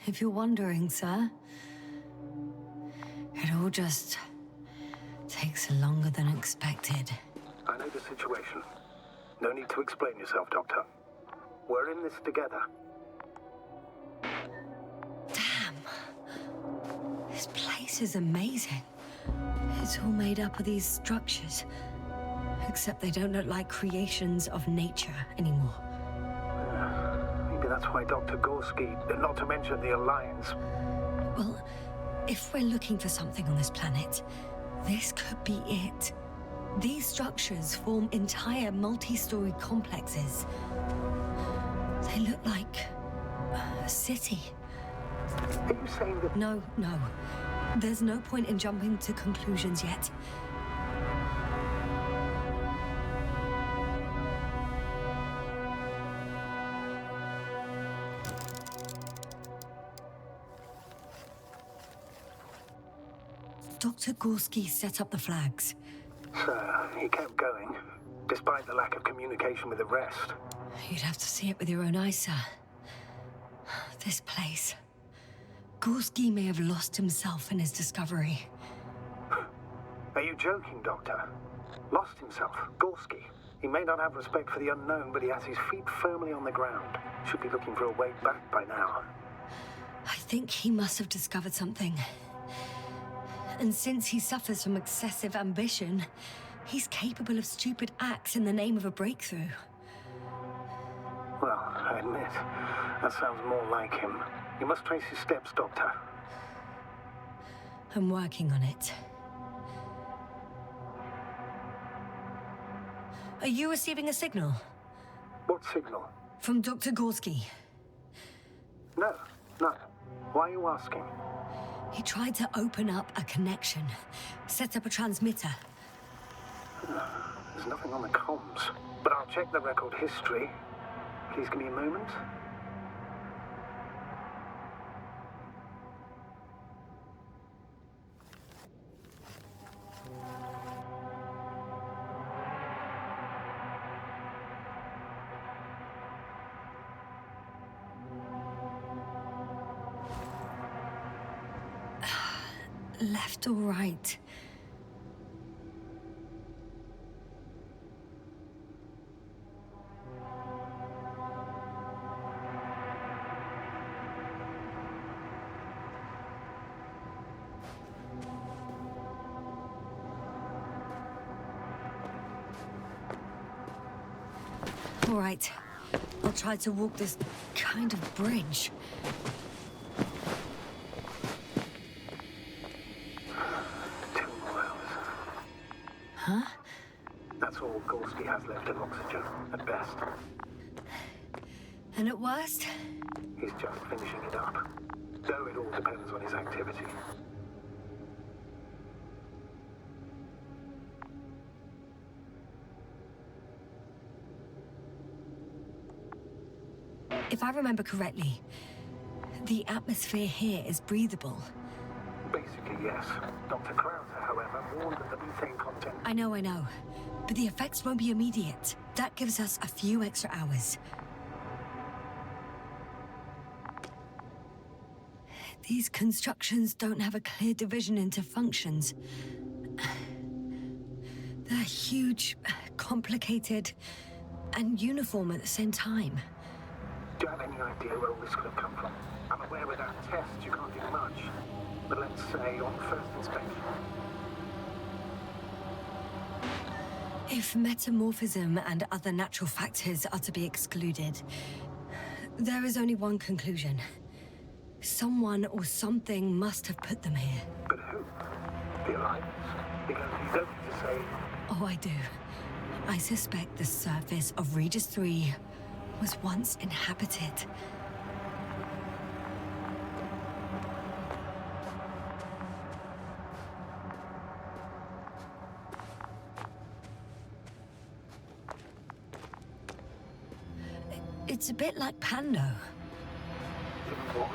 if you're wondering, sir. It all just takes longer than expected. I know the situation. No need to explain yourself, Doctor. We're in this together. Damn. This place is amazing. It's all made up of these structures. Except they don't look like creations of nature anymore. Maybe that's why Dr. Gorski, not to mention the Alliance. Well, if we're looking for something on this planet, this could be it. These structures form entire multi-story complexes. They look like a city. Are you saying that... No. There's no point in jumping to conclusions yet. Dr. Gorski set up the flags. So, he kept going, despite the lack of communication with the rest. You'd have to see it with your own eyes, sir. This place. Gorski may have lost himself in his discovery. Are you joking, Doctor? Lost himself, Gorski. He may not have respect for the unknown, but he has his feet firmly on the ground. Should be looking for a way back by now. I think he must have discovered something. And since he suffers from excessive ambition, he's capable of stupid acts in the name of a breakthrough. Well, I admit, that sounds more like him. You must trace his steps, Doctor. I'm working on it. Are you receiving a signal? What signal? From Dr. Gorski. No. Why are you asking? He tried to open up a connection, set up a transmitter. There's nothing on the comms, but I'll check the record history. Please give me a moment. Left or right? All right. I'll try to walk this kind of bridge. 2 miles. Huh? That's all Gorski has left of oxygen, at best. And at worst? He's just finishing it up. Though it all depends on his activity. If I remember correctly, the atmosphere here is breathable. Basically, yes. Dr. Krauser, however, warned that the methane content... I know. But the effects won't be immediate. That gives us a few extra hours. These constructions don't have a clear division into functions. They're huge, complicated, and uniform at the same time. Do you have any idea where all this could have come from? I'm aware without tests you can't do much. But let's say on first inspection. If metamorphism and other natural factors are to be excluded, there is only one conclusion. Someone or something must have put them here. But who? The Alliance? Because you don't need to say... Oh, I do. I suspect the surface of Regis 3 was once inhabited. It's a bit like Pando. What?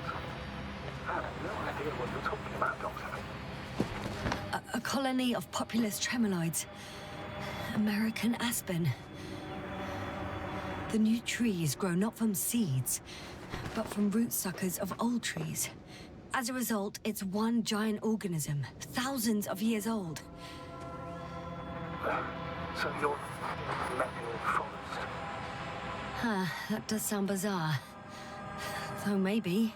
I have no idea what you're talking about, Doctor. A colony of populous tremoloids. American aspen. The new trees grow not from seeds, but from root suckers of old trees. As a result, it's one giant organism, thousands of years old. So you're metal forest. Huh, that does sound bizarre. Though maybe.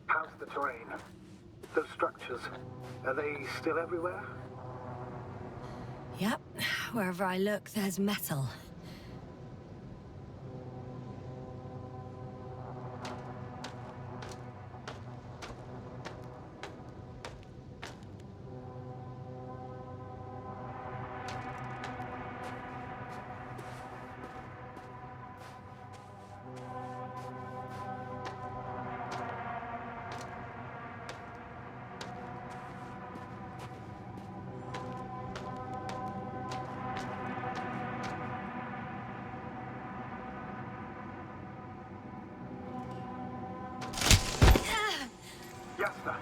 How's the terrain? Those structures, are they still everywhere? Yep, wherever I look, there's metal.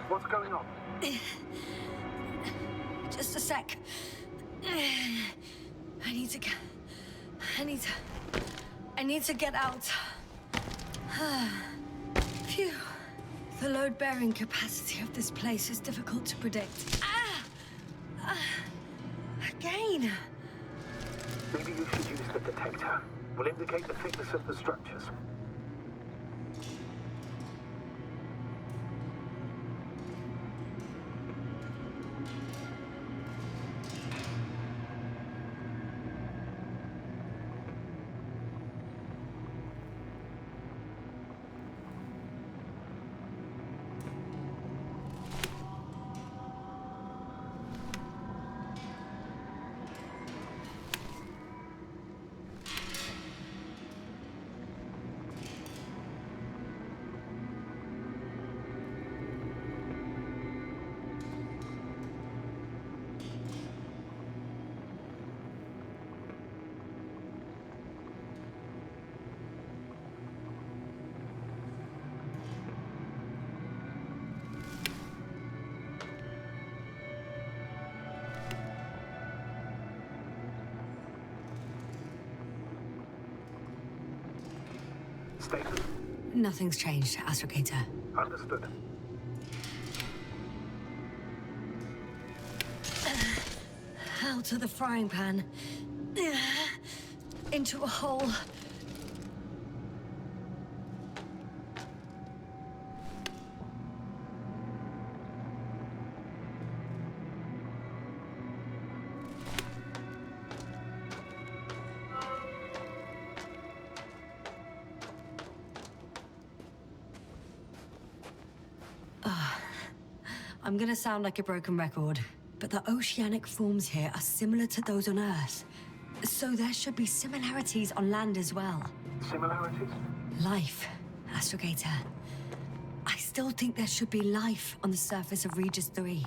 What's going on? Just a sec. I need to get out. Phew. The load-bearing capacity of this place is difficult to predict. Again. Maybe you should use the detector. Will indicate the thickness of the structures. Status? Nothing's changed, Astrogator. Understood. Out of the frying pan. Into a hole. I'm gonna sound like a broken record, but the oceanic forms here are similar to those on Earth. So there should be similarities on land as well. Similarities? Life, Astrogator. I still think there should be life on the surface of Regis 3.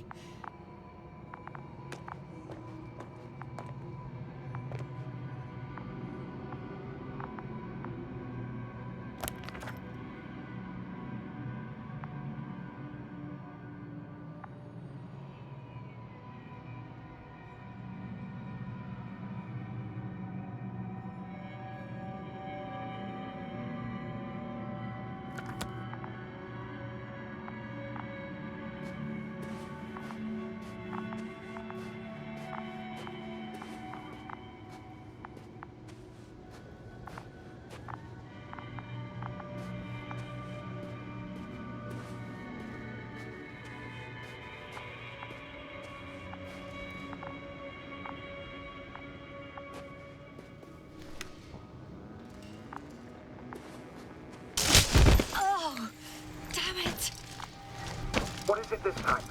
What is it this time?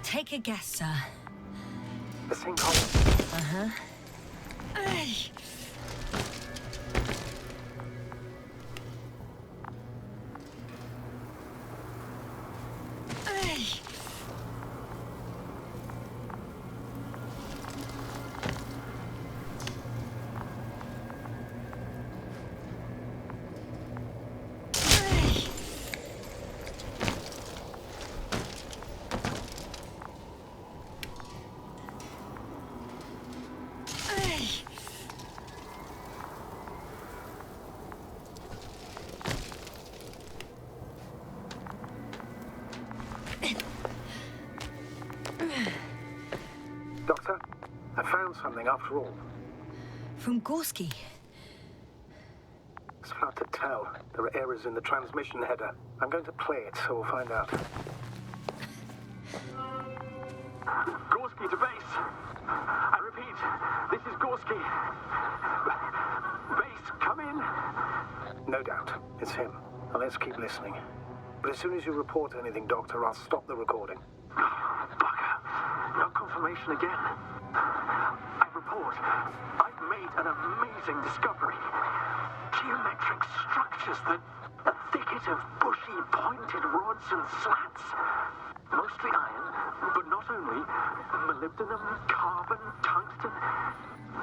Take a guess, sir. The sinkhole? Uh-huh. Ay. Ay. found something after all. From Gorski. It's hard to tell. There are errors in the transmission header. I'm going to play it, so we'll find out. Gorski to base. I repeat, this is Gorski. Base, come in. No doubt. It's him. Now let's keep listening. But as soon as you report anything, Doctor, I'll stop the recording. Bugger. No confirmation again. I report. I've made an amazing discovery. Geometric structures that a thicket of bushy, pointed rods and slats. Mostly iron, but not only. Molybdenum, carbon, tungsten.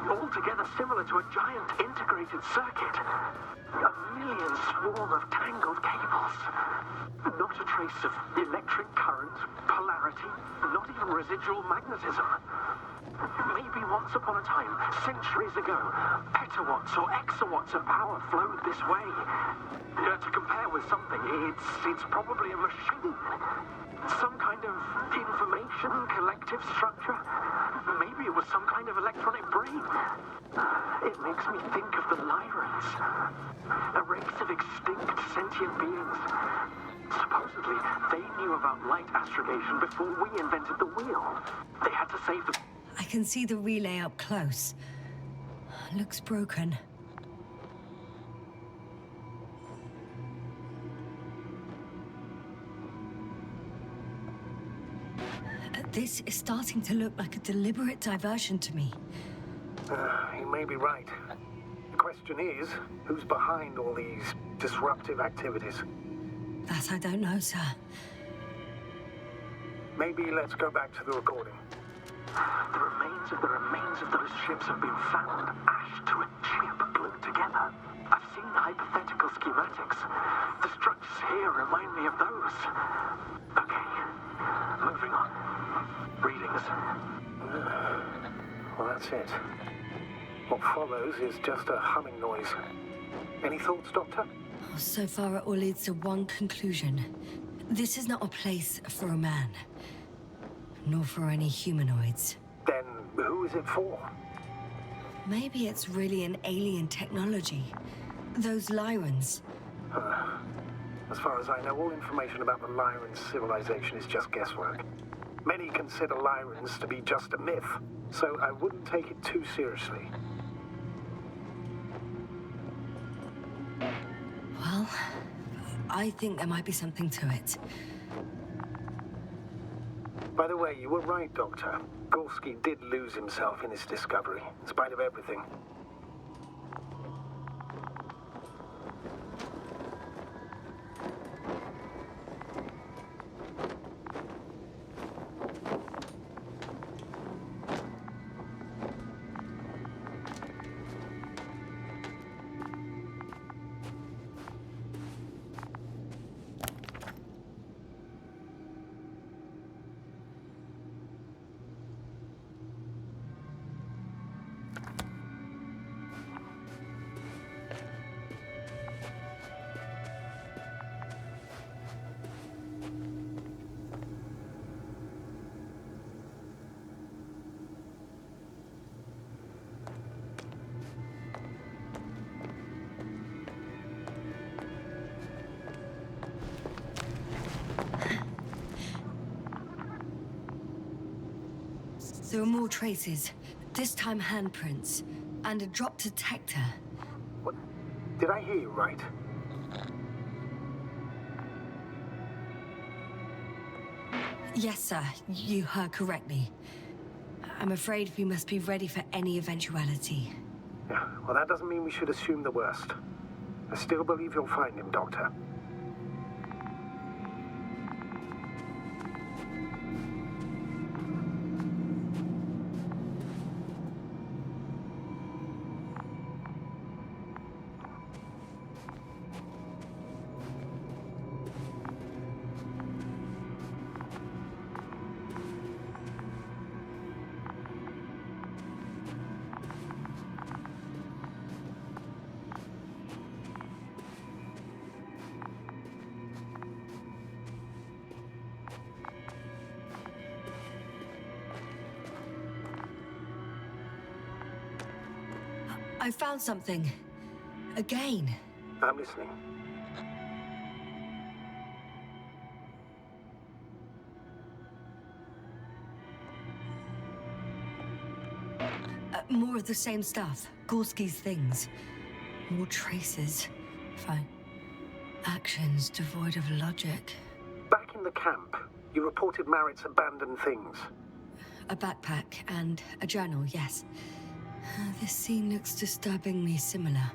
All together similar to a giant integrated circuit. A million swarm of tangled cables. Not a trace of electric current, polarity, not even residual magnetism. Maybe once upon a time, centuries ago, petawatts or exawatts of power flowed this way. To compare with something, it's probably a machine. Some kind of information collective structure. Maybe it was some kind of electronic brain. It makes me think of the Lyrans. A race of extinct sentient beings. Supposedly, they knew about light astrogation before we invented the wheel. They had to save the... I can see the relay up close. Looks broken. This is starting to look like a deliberate diversion to me. You may be right. The question is, who's behind all these disruptive activities? That I don't know, sir. Maybe let's go back to the recording. The remains of those ships have been found, ash to a chip glued together. I've seen hypothetical schematics. The structures here remind me of those. Okay, moving on. Readings. Well, that's it. What follows is just a humming noise. Any thoughts, Doctor? So far, it all leads to one conclusion. This is not a place for a man. Nor for any humanoids. Then who is it for? Maybe it's really an alien technology. Those Lyrans. As far as I know, all information about the Lyran civilization is just guesswork. Many consider Lyrans to be just a myth, so I wouldn't take it too seriously. Well, I think there might be something to it. By the way, you were right, Doctor. Gorski did lose himself in his discovery, in spite of everything. There are more traces, this time handprints, and a drop detector. What? Did I hear you right? Yes, sir, you heard correctly. I'm afraid we must be ready for any eventuality. Yeah, well, that doesn't mean we should assume the worst. I still believe you'll find him, Doctor. I found something. Again. I'm listening. More of the same stuff. Gorski's things. More traces. Fine. Actions devoid of logic. Back in the camp, you reported Merritt's abandoned things. A backpack and a journal, yes. This scene looks disturbingly similar.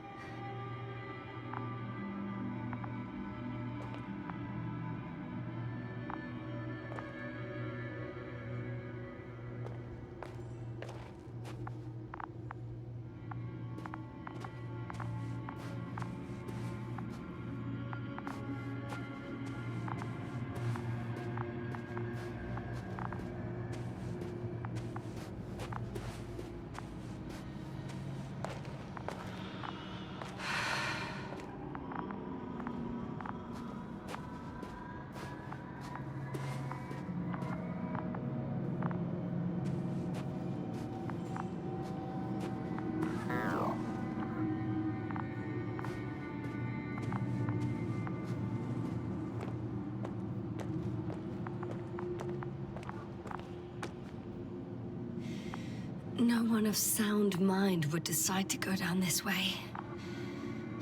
No one of sound mind would decide to go down this way.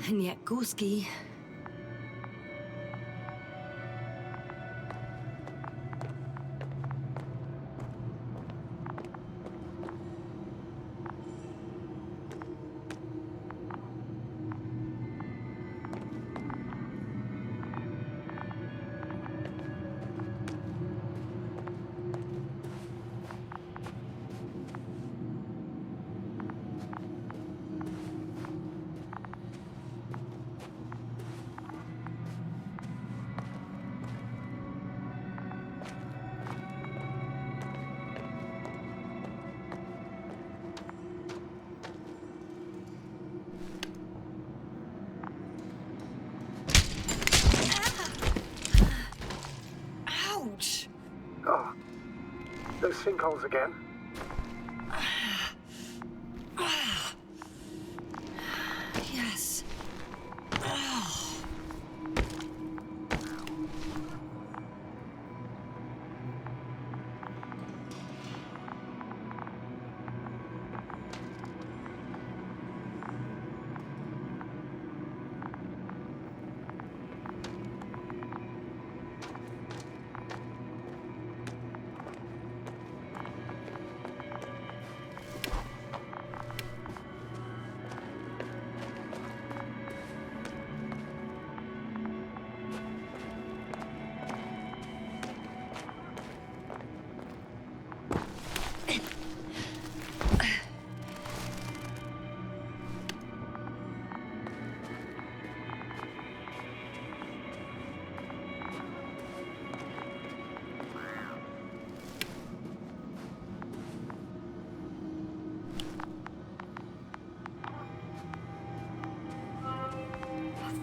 And yet Gorski... Ouch! Oh, those sinkholes again. Yes.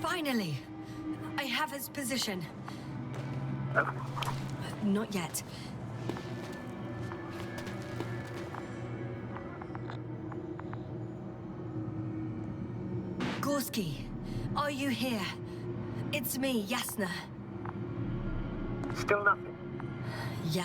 Finally! I have his position. Not yet. Gorski, are you here? It's me, Yasna. Still nothing. Yeah.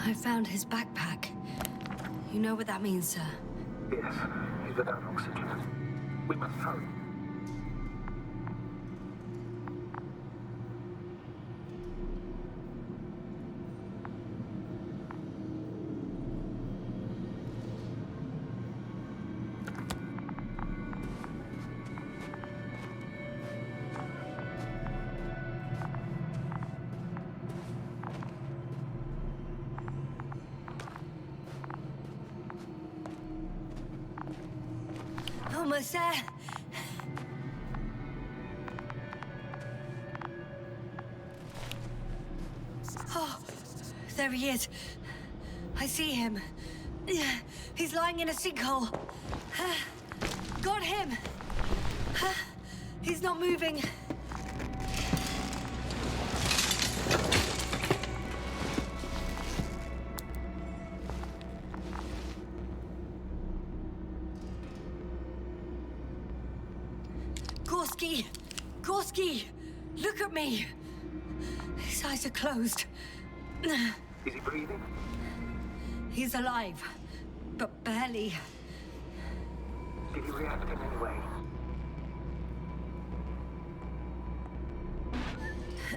I found his backpack. You know what that means, sir? Yes, he's without oxygen. We must hurry. Almost there. Oh, there he is. I see him. He's lying in a sinkhole. Got him. He's not moving. Gorski! Gorski! Look at me! His eyes are closed. Is he breathing? He's alive, but barely. Did he react in any way?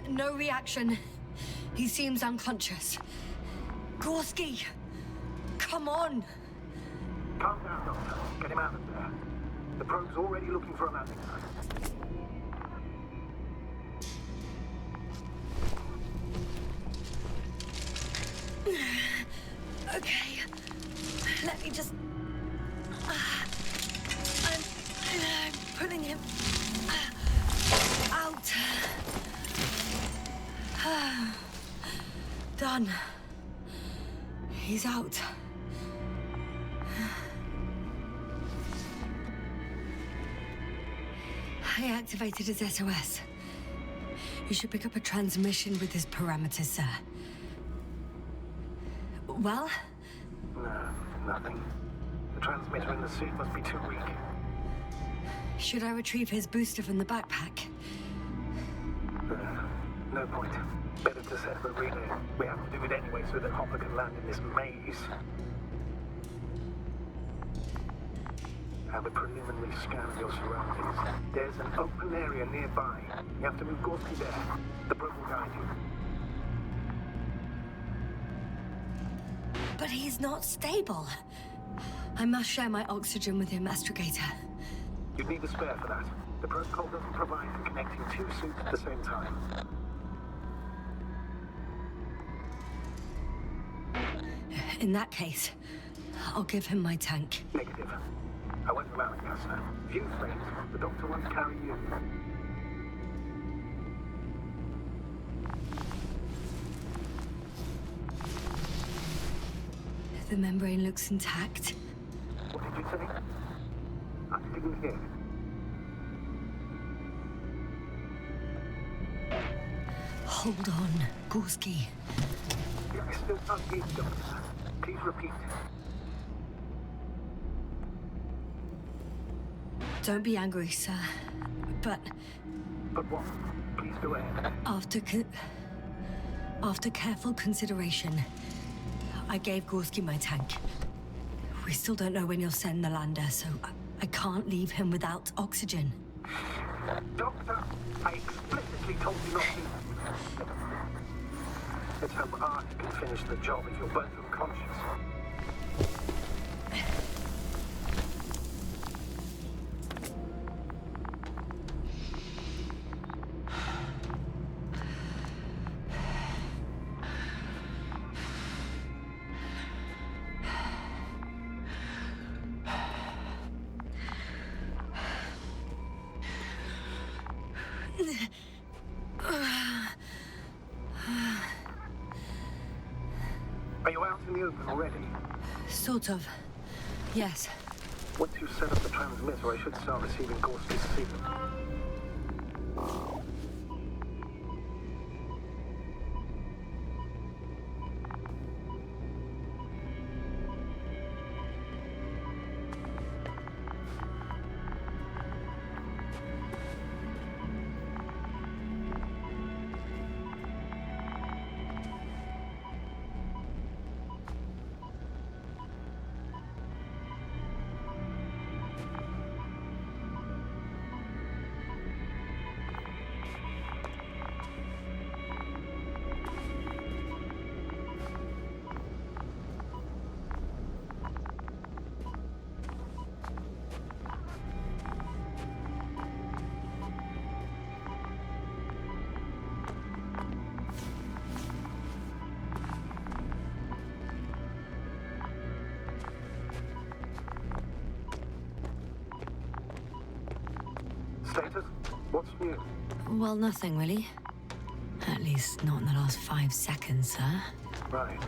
No reaction. He seems unconscious. Gorski! Come on! Calm down, Doctor. Get him out of there. The probe's already looking for a landing site. Okay. Let me just... I'm pulling him out. Done. He's out. I activated his SOS. You should pick up a transmission with his parameters, sir. Well? No, nothing. The transmitter in the suit must be too weak. Should I retrieve his booster from the backpack? No point. Better to set up a relay. We have to do it anyway so that Hopper can land in this maze. Have a preliminary scan of your surroundings. There's an open area nearby. You have to move Gorski there. The probe will guide you. But he's not stable. I must share my oxygen with him, Astrogator. You'd need a spare for that. The protocol doesn't provide for connecting two suits at the same time. In that case, I'll give him my tank. Negative. I won't allow it, Gasser. If you faint, the doctor won't carry you. The membrane looks intact. What did you say? I didn't hear. Hold on, Gorski. I still can't hear you, Doctor. Please repeat. Don't be angry, sir. But But what? Please go ahead. after careful consideration, I gave Gorski my tank. We still don't know when you'll send the lander, so I can't leave him without oxygen. Doctor, I explicitly told you not to. Let's hope Art can finish the job if you're both unconscious. Are you out in the open already? Sort of. Yes. Once you set up the transmitter, I should start receiving Gorski's signal. Status? What's new? Well, nothing really. At least not in the last 5 seconds, sir. Right.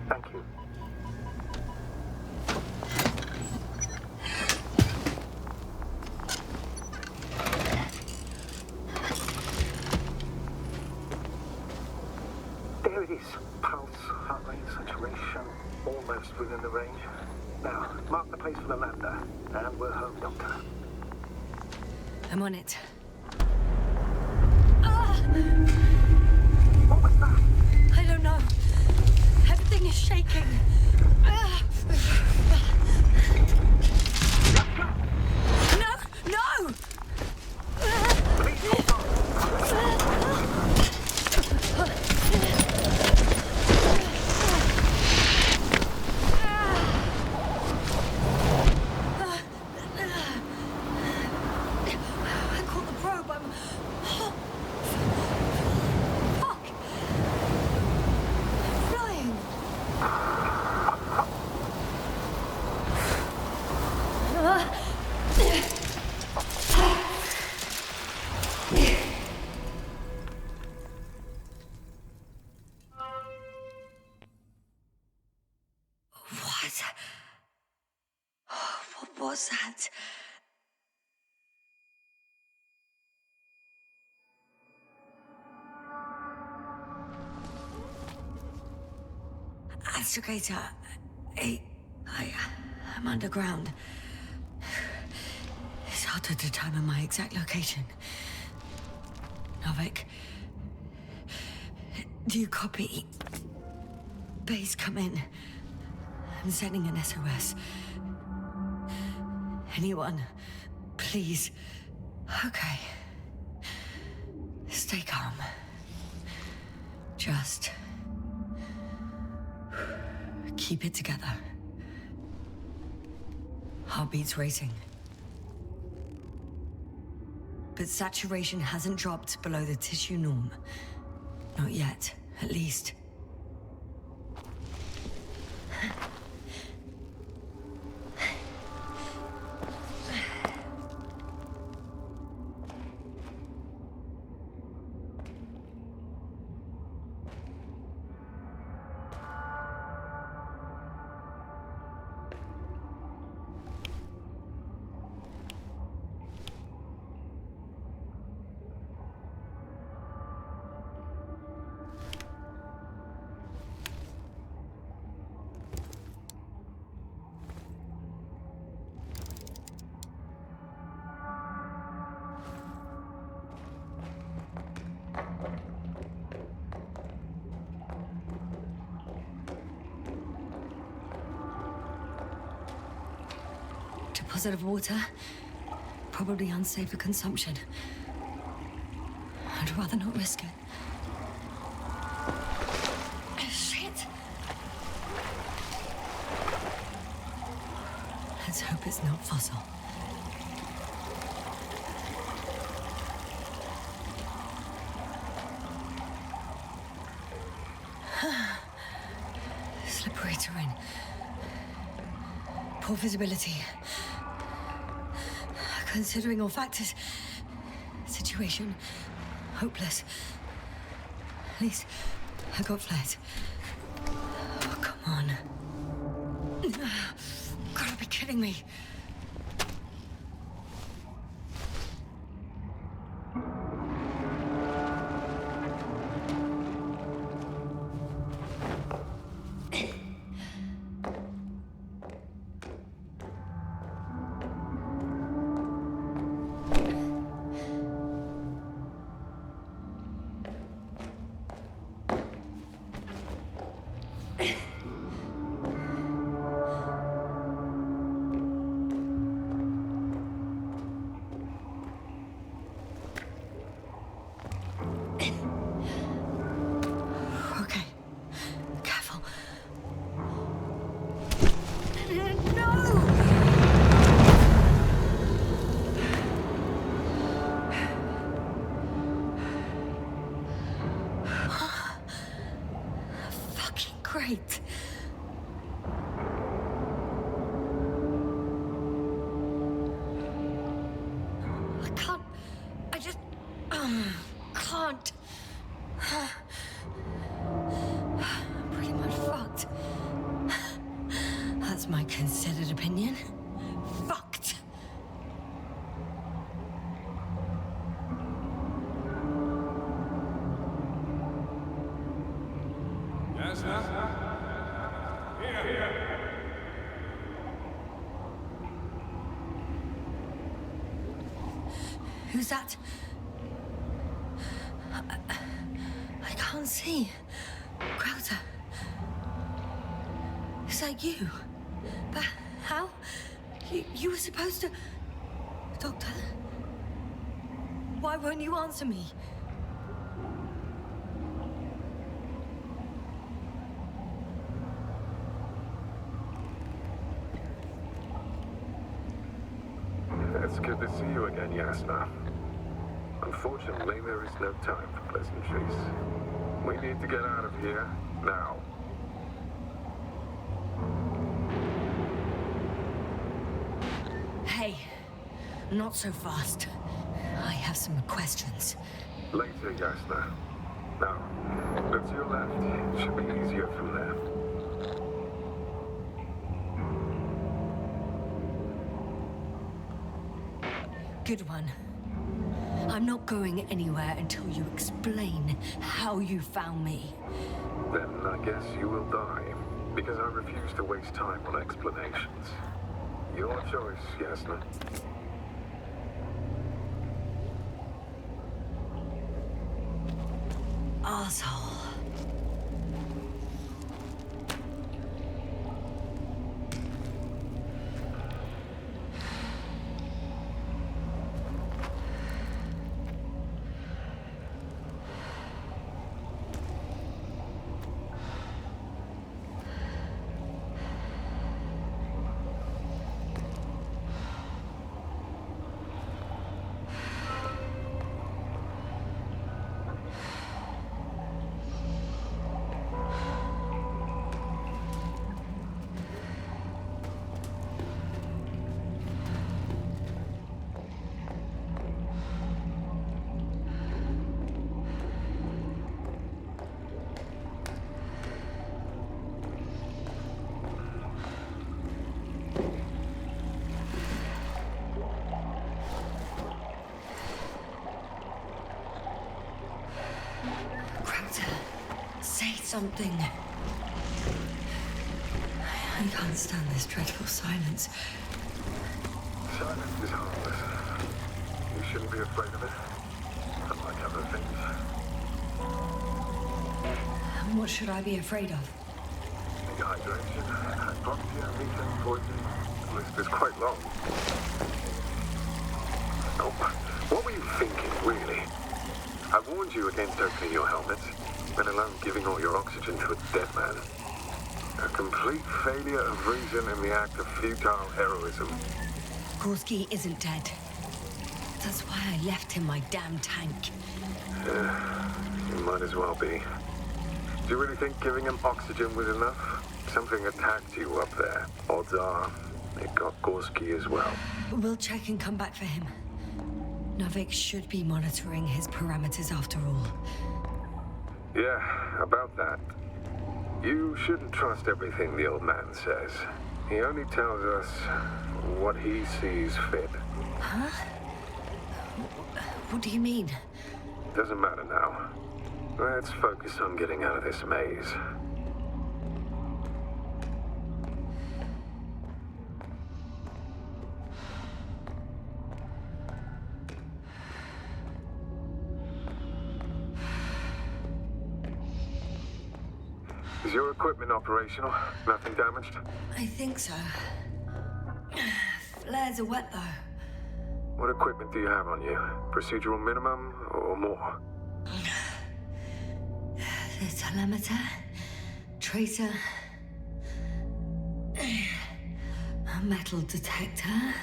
Thank you. is. Pulse, heart rate, saturation, almost within the range. Now, mark the place for the lander, and we're home, Doctor. I'm on it. What was that? I don't know. Everything is shaking. No! No! Please hold on. I caught the probe. I'm... Fuck! I'm flying. What was that? Astrogator, I'm underground. It's hard to determine my exact location. Novik, do you copy? Base, come in. I'm sending an SOS. Anyone, please. Okay. Stay calm. Just keep it together. Heartbeats racing. But saturation hasn't dropped below the tissue norm. Not yet, at least. Deposit of water, probably unsafe for consumption. I'd rather not risk it. Shit! Let's hope it's not fossil. Slippery terrain. Poor visibility. Considering all factors, situation hopeless. At least I got flares. Oh, come on. Gotta be kidding me. Great. I can't. I just can't. I'm pretty much fucked. That's my considered opinion. Fucked. Jasna? Here. Who's that? I can't see. Crowther. Is that you? But how? You were supposed to... Doctor? Why won't you answer me? It's good to see you again, Jasna. Unfortunately, there is no time for pleasantries. We need to get out of here, now. Hey, not so fast. I have some questions. Later, Jasna. Now, look to your left. It should be easier from there. Good one. I'm not going anywhere until you explain how you found me. Then I guess you will die, because I refuse to waste time on explanations. Your choice, Jasna. Asshole. Say something. I can't stand this dreadful silence. Silence is harmless. You shouldn't be afraid of it. Unlike other things. What should I be afraid of? Dehydration, hypoxia, methane poisoning. The list is quite long. Oh, what were you thinking, really? I warned you against opening your helmets, let alone giving all your oxygen to a dead man. A complete failure of reason in the act of futile heroism. Gorski isn't dead. That's why I left him my damn tank. You might as well be. Do you really think giving him oxygen was enough? Something attacked you up there. Odds are, it got Gorski as well. We'll check and come back for him. Novik should be monitoring his parameters after all. Yeah, about that. You shouldn't trust everything the old man says. He only tells us what he sees fit. Huh? What do you mean? Doesn't matter now. Let's focus on getting out of this maze. Is your equipment operational? Nothing damaged? I think so. Flares are wet, though. What equipment do you have on you? Procedural minimum or more? The telemeter, tracer, a metal detector.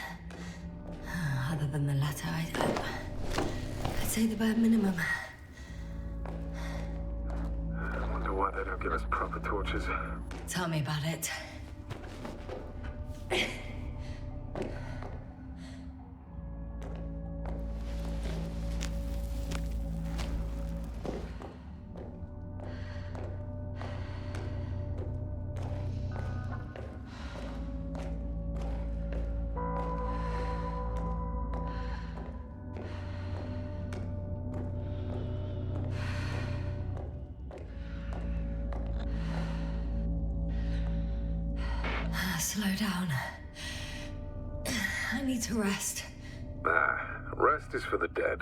Other than the latter, I'd say the bare minimum. I wonder why they don't give us proper torches. Tell me about it. Slow down. I need to rest. Rest is for the dead.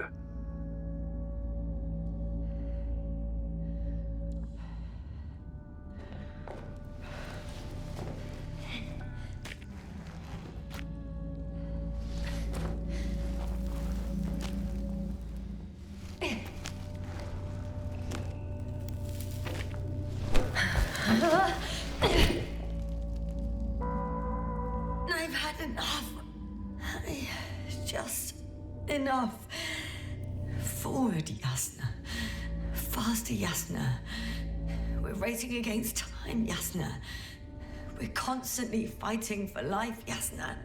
I've had enough. Just enough. Forward, Yasna. Faster, Yasna. We're racing against time, Yasna. We're constantly fighting for life, Yasna.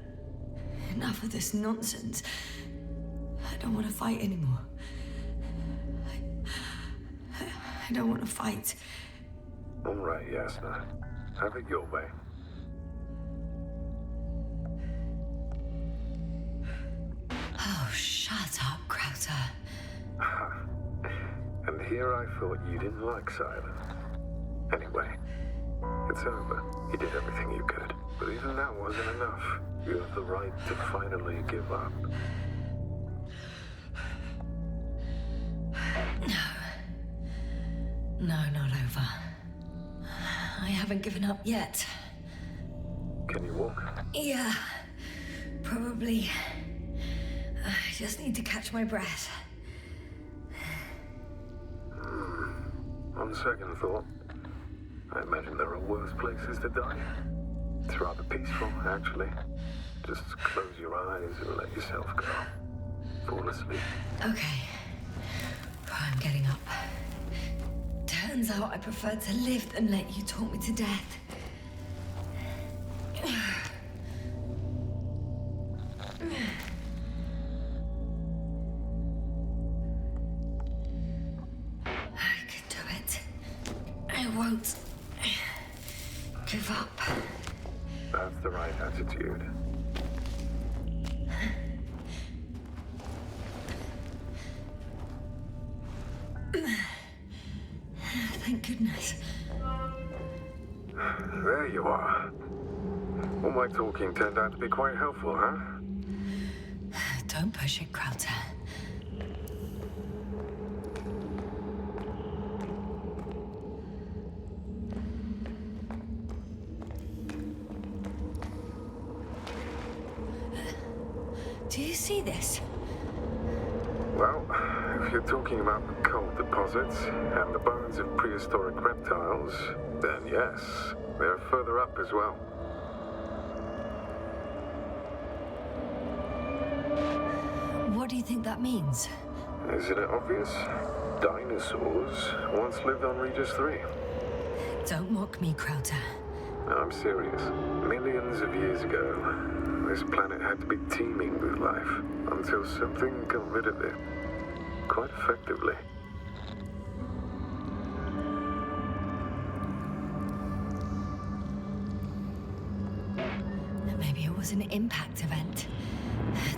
Enough of this nonsense. I don't want to fight anymore. I don't want to fight. All right, Yasna. Have it your way. Oh, shut up, Krauter. And here I thought you didn't like silence. Anyway, it's over. You did everything you could. But even that wasn't enough. You have the right to finally give up. No, not over. I haven't given up yet. Can you walk? Yeah, probably. I just need to catch my breath. On second thought, I imagine there are worse places to die. It's rather peaceful, actually. Just close your eyes and let yourself go. Fall asleep. Okay. I'm getting up. Turns out I prefer to live than let you talk me to death. I can do it. I won't give up. That's the right attitude. Thank goodness. There you are. All my talking turned out to be quite helpful, huh? Don't push it, Krauter. Do you see this? Well, if you're talking about the coal deposits and the bones of prehistoric reptiles, then yes, they're further up as well. What do you think that means? Isn't it obvious? Dinosaurs once lived on Regis 3. Don't mock me, Krauter. I'm serious. Millions of years ago, this planet had to be teeming with life until something got rid of it. Quite effectively. Maybe it was an impact event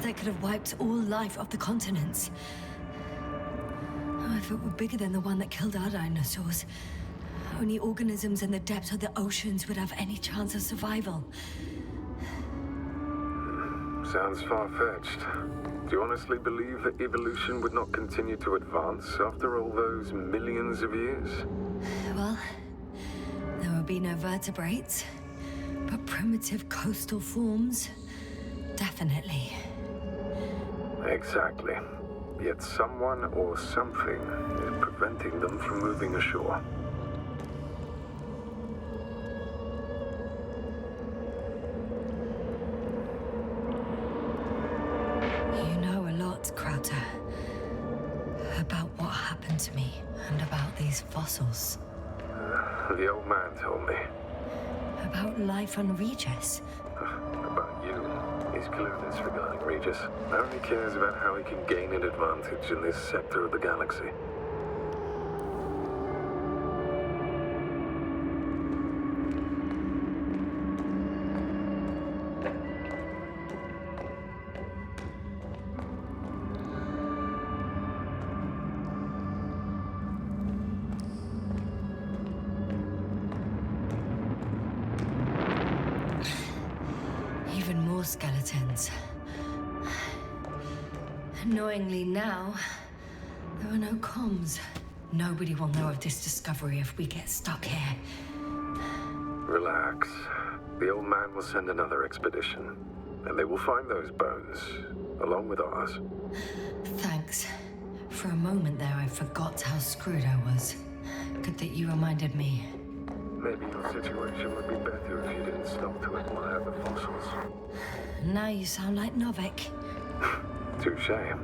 that could have wiped all life off the continents. Oh, if it were bigger than the one that killed our dinosaurs, only organisms in the depths of the oceans would have any chance of survival. Sounds far-fetched. Do you honestly believe that evolution would not continue to advance after all those millions of years? Well, there would be no vertebrates, but primitive coastal forms, definitely. Exactly. Yet someone or something is preventing them from moving ashore. You know a lot, Krauter. About what happened to me, and about these fossils. The old man told me. About life on Regis. About you. He's clueless regarding Regis. Only cares about how he can gain an advantage in this sector of the galaxy. Annoyingly now, there are no comms. Nobody will know of this discovery if we get stuck here. Relax. The old man will send another expedition, and they will find those bones, along with ours. Thanks. For a moment there, I forgot how screwed I was. Good that you reminded me. Maybe your situation would be better if you didn't stop to admire the fossils. Now you sound like Novik. Touché.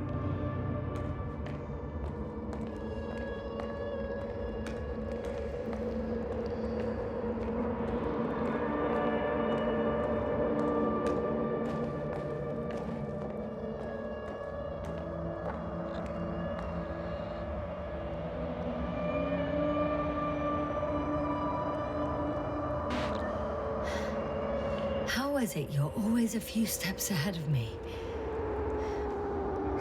How is it you're always a few steps ahead of me?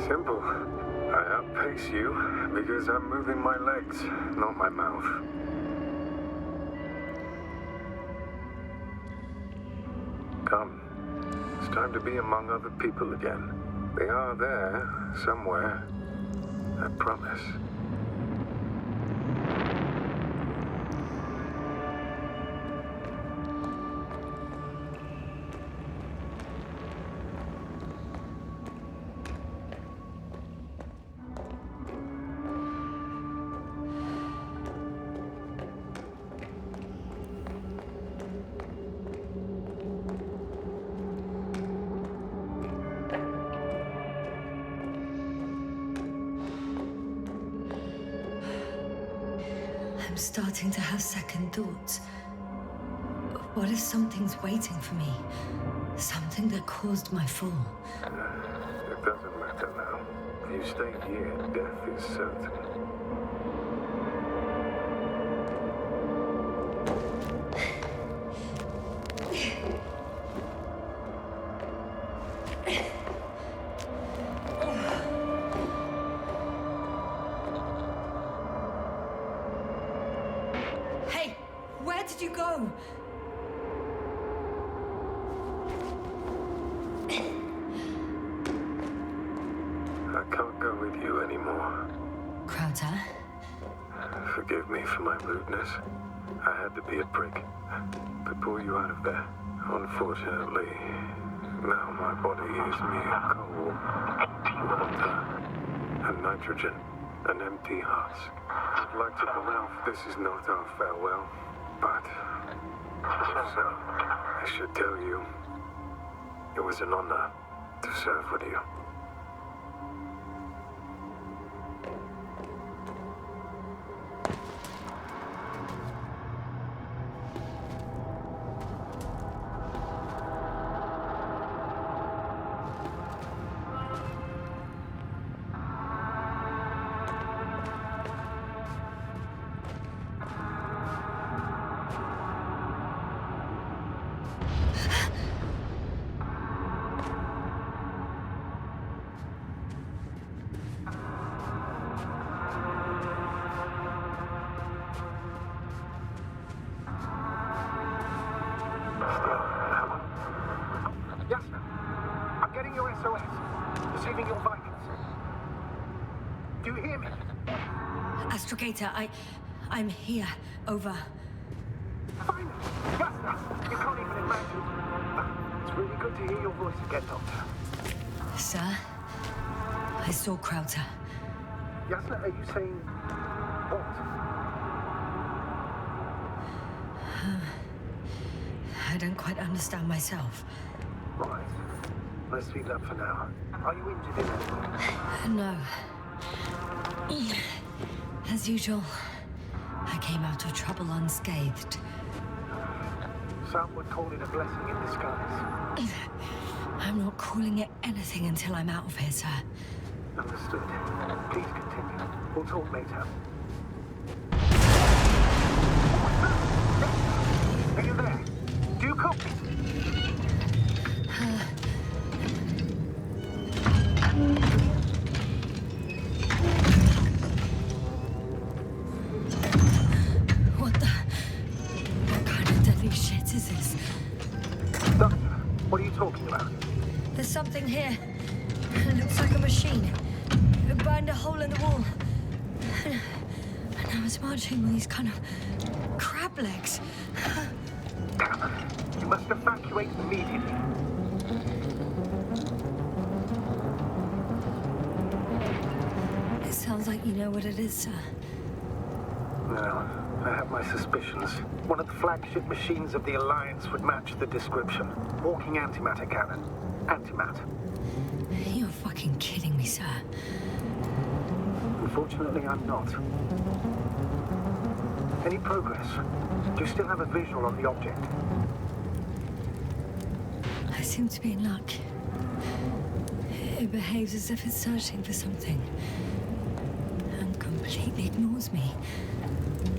Simple. I outpace you because I'm moving my legs, not my mouth. Come. It's time to be among other people again. They are there, somewhere. I promise. I'm starting to have second thoughts. What if something's waiting for me? Something that caused my fall? It doesn't matter now. If you stay here, death is certain. Hey, where did you go? I can't go with you anymore. Krauter? Forgive me for my rudeness. I had to be a prick to pull you out of there. Unfortunately, now my body is mere coal, water, and nitrogen, an empty husk. I'd like to believe this is not our farewell, but if so, I should tell you, it was an honor to serve with you. Astrogator, I'm here. Over. Finally! Jasna! You can't even imagine. It's really good to hear your voice again, Doctor. Sir, I saw Krauter. Jasna, are you saying what? I don't quite understand myself. Right. Let's leave that for now. Are you injured in any way? No. As usual, I came out of trouble unscathed. Some would call it a blessing in disguise. I'm not calling it anything until I'm out of here, sir. Understood. Please continue. We'll talk later. Are you there? Do you copy? What kind of deadly shit is this? Doctor, what are you talking about? There's something here. It looks like a machine. And I was marching with these kind of crab legs. Damn. You must evacuate immediately. It sounds like you know what it is, sir. No, I have my suspicions. One of the flagship machines of the Alliance would match the description. Walking antimatter cannon. Antimat. You're fucking kidding me, sir. Unfortunately, I'm not. Any progress? Do you still have a visual of the object? I seem to be in luck. It behaves as if it's searching for something. And completely ignores me.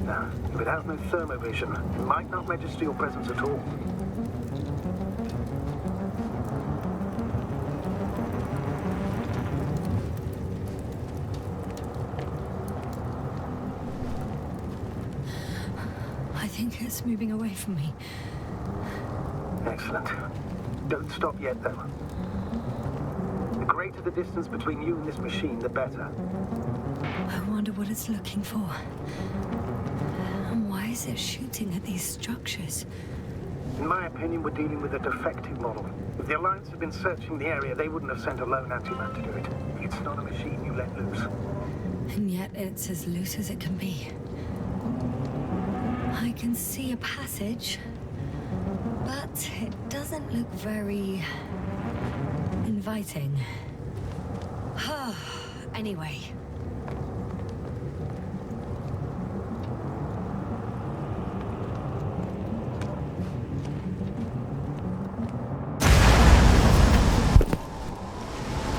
No, if it has no thermovision, it might not register your presence at all. I think it's moving away from me. Excellent. Don't stop yet, though. The greater the distance between you and this machine, the better. I wonder what it's looking for. And why is it shooting at these structures? In my opinion, we're dealing with a defective model. If the Alliance had been searching the area, they wouldn't have sent a lone antiman to do it. It's not a machine you let loose. And yet it's as loose as it can be. I can see a passage, but it doesn't look very inviting. Anyway.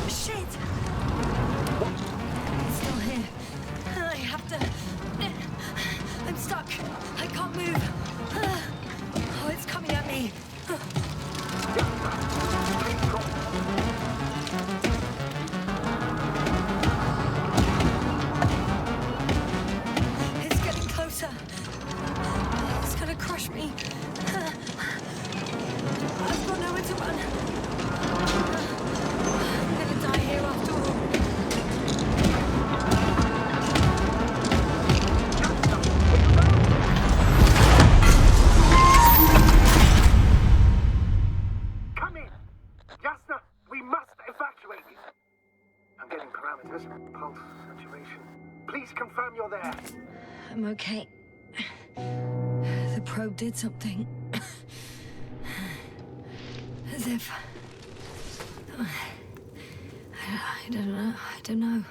Shit! It's still here. I have to... I'm stuck. I can't move. Oh, it's coming at me. It's getting closer. It's gonna crush me. I've got nowhere to run. I'm gonna die here after all. Come in! Jasna, we must evacuate you. I'm getting parameters. Pulse, saturation. Please confirm you're there. I'm okay. The probe did something. As if... I don't know.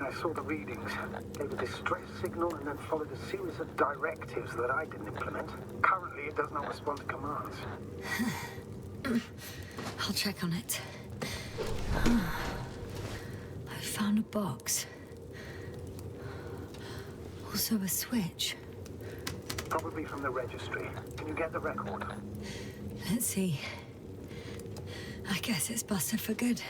I saw the readings. Gave a distress signal and then followed a series of directives that I didn't implement. Currently, it does not respond to commands. I'll check on it. I found a box. Also a switch. Probably from the registry. Can you get the record? Let's see. I guess it's busted for good.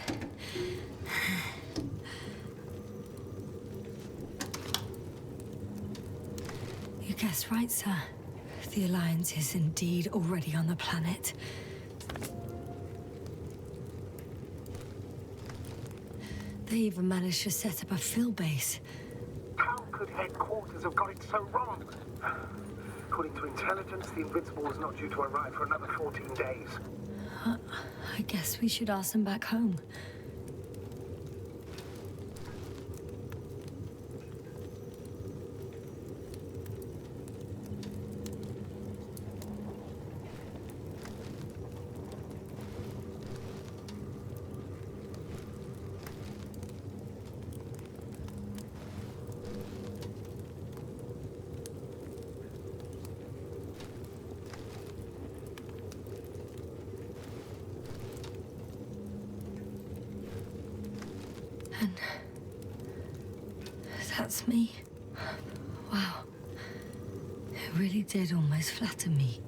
You guessed right, sir. The Alliance is indeed already on the planet. They even managed to set up a field base. How could headquarters have got it so wrong? According to intelligence, the Invincible was not due to arrive for another 14 days. I guess we should ask them back home. And that's me. Wow. It really did almost flatten me.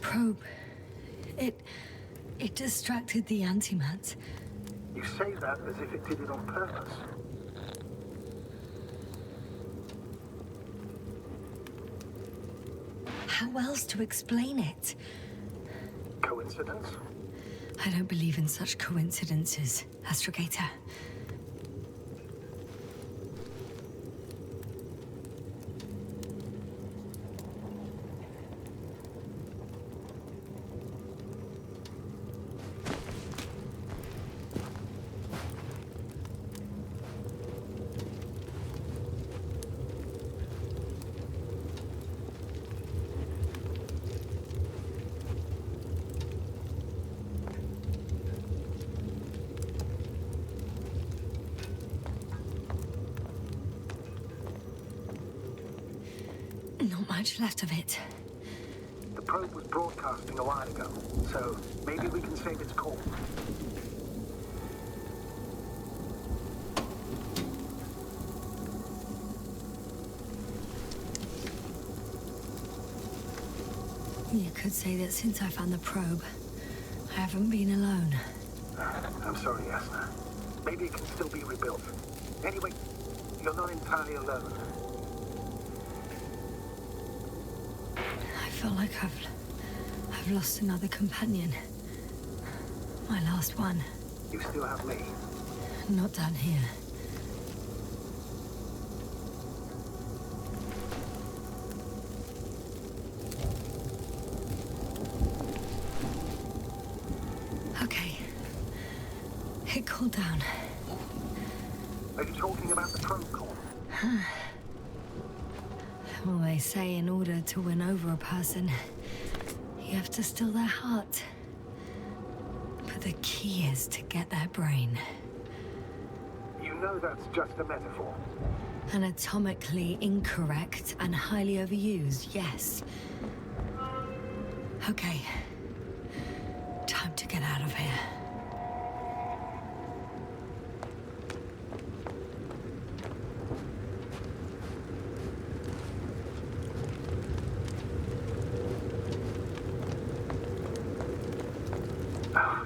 Probe. It distracted the antimats. You say that as if it did it on purpose. How else to explain it? Coincidence? I don't believe in such coincidences, Astrogator. Not much left of it. The probe was broadcasting a while ago, so maybe we can save its call. You could say that since I found the probe, I haven't been alone. I'm sorry, Yasna. Maybe it can still be rebuilt. Anyway, you're not entirely alone. I feel like I've lost another companion. My last one. You still have me. Not down here. Okay. It cooled down. Are you talking about the probe call? Well, they say in order to win over a person, you have to steal their heart. But the key is to get their brain. You know that's just a metaphor. Anatomically incorrect and highly overused, yes. Okay. Time to get out of here.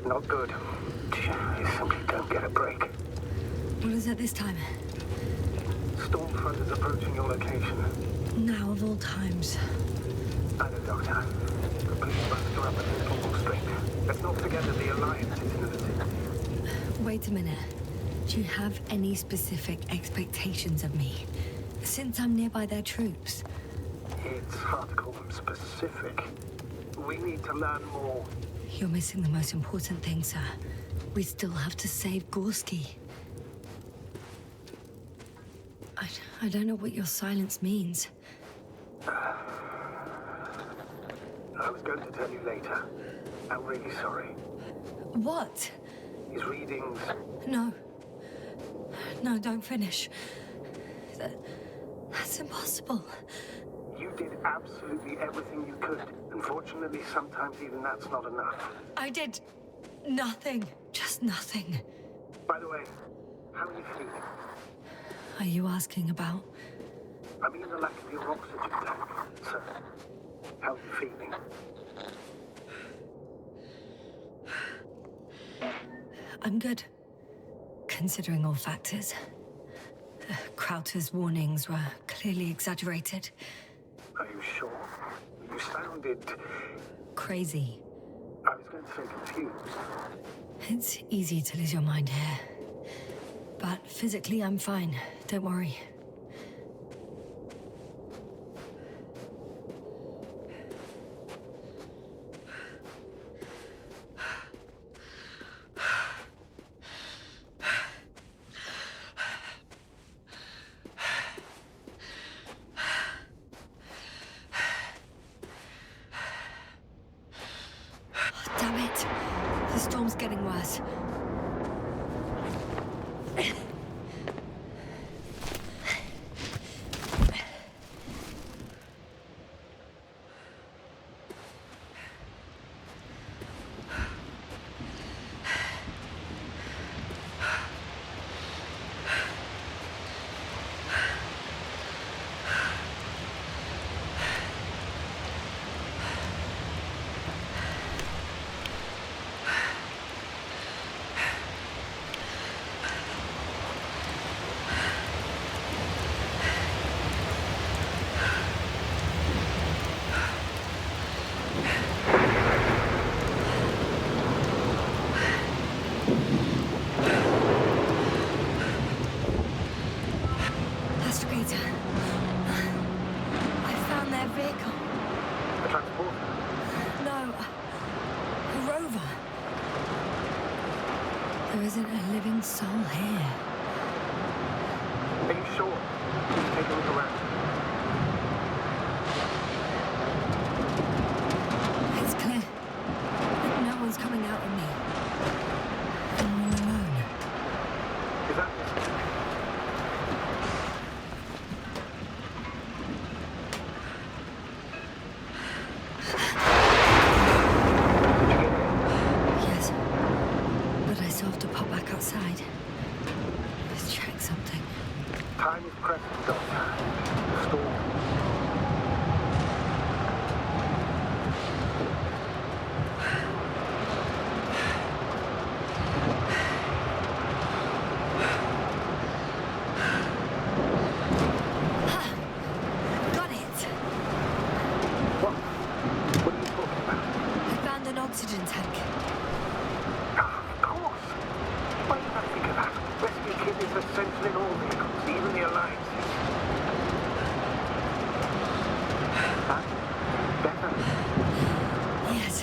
Not good. You simply don't get a break. What is it this time? Stormfront is approaching your location. Now of all times. I know, Doctor. The police muster up against full strength. Let's not forget that the Alliance is in the vicinity. Wait a minute. Do you have any specific expectations of me? Since I'm nearby their troops. It's hard to call them specific. We need to learn more. You're missing the most important thing, sir. We still have to save Gorski. I don't know what your silence means. I was going to tell you later. I'm really sorry. What? His readings... No. No, don't finish. That's impossible. You did absolutely everything you could. Unfortunately, sometimes even that's not enough. I did nothing. Just nothing. By the way, how are you feeling? Are you asking about? I mean the lack of your oxygen tank. So, how are you feeling? I'm good. Considering all factors. Crowther's warnings were clearly exaggerated. Are you sure? You sounded... Crazy. I was going to say confused. It's easy to lose your mind here. But physically, I'm fine. Don't worry. Damn it. The storm's getting worse. There isn't a living soul here. Are you sure? Please take a look around. It's clear that no one's coming out of me. I'm all alone. Is that this? Yes, but I still have to pop back outside. Let's check something. Time is pressing, Doctor. The storm. Got it! What? What are you talking about? I found an oxygen tank. Of course. Why did I think of that? Rescue kit is essential in all vehicles, even the Alliances. That? Better? Yes.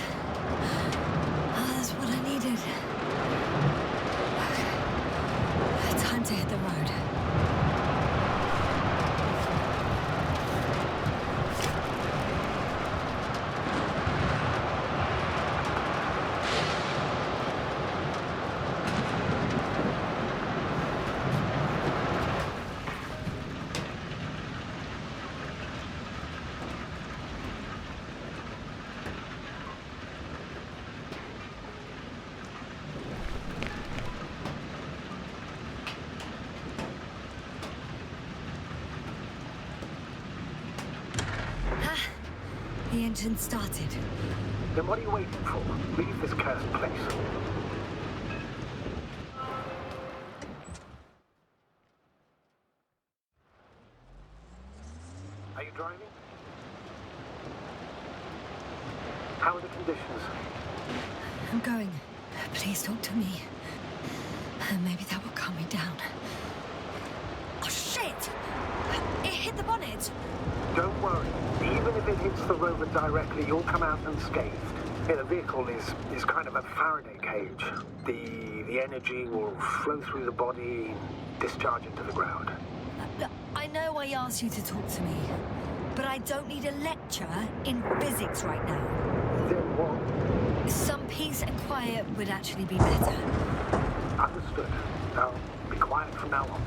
Oh, that's what I needed. Time to hit the road. The engine started. Then what are you waiting for? Leave this cursed place. Are you driving? How are the conditions? I'm going. Please talk to me. Maybe that will calm me down. Oh, shit! It hit the bonnet. Don't worry. Even if it hits the rover directly, you'll come out unscathed. Yeah, the vehicle is kind of a Faraday cage. The energy will flow through the body, discharge into the ground. Look, I know I asked you to talk to me, but I don't need a lecture in physics right now. Then what? Some peace and quiet would actually be better. Understood. Now, be quiet from now on.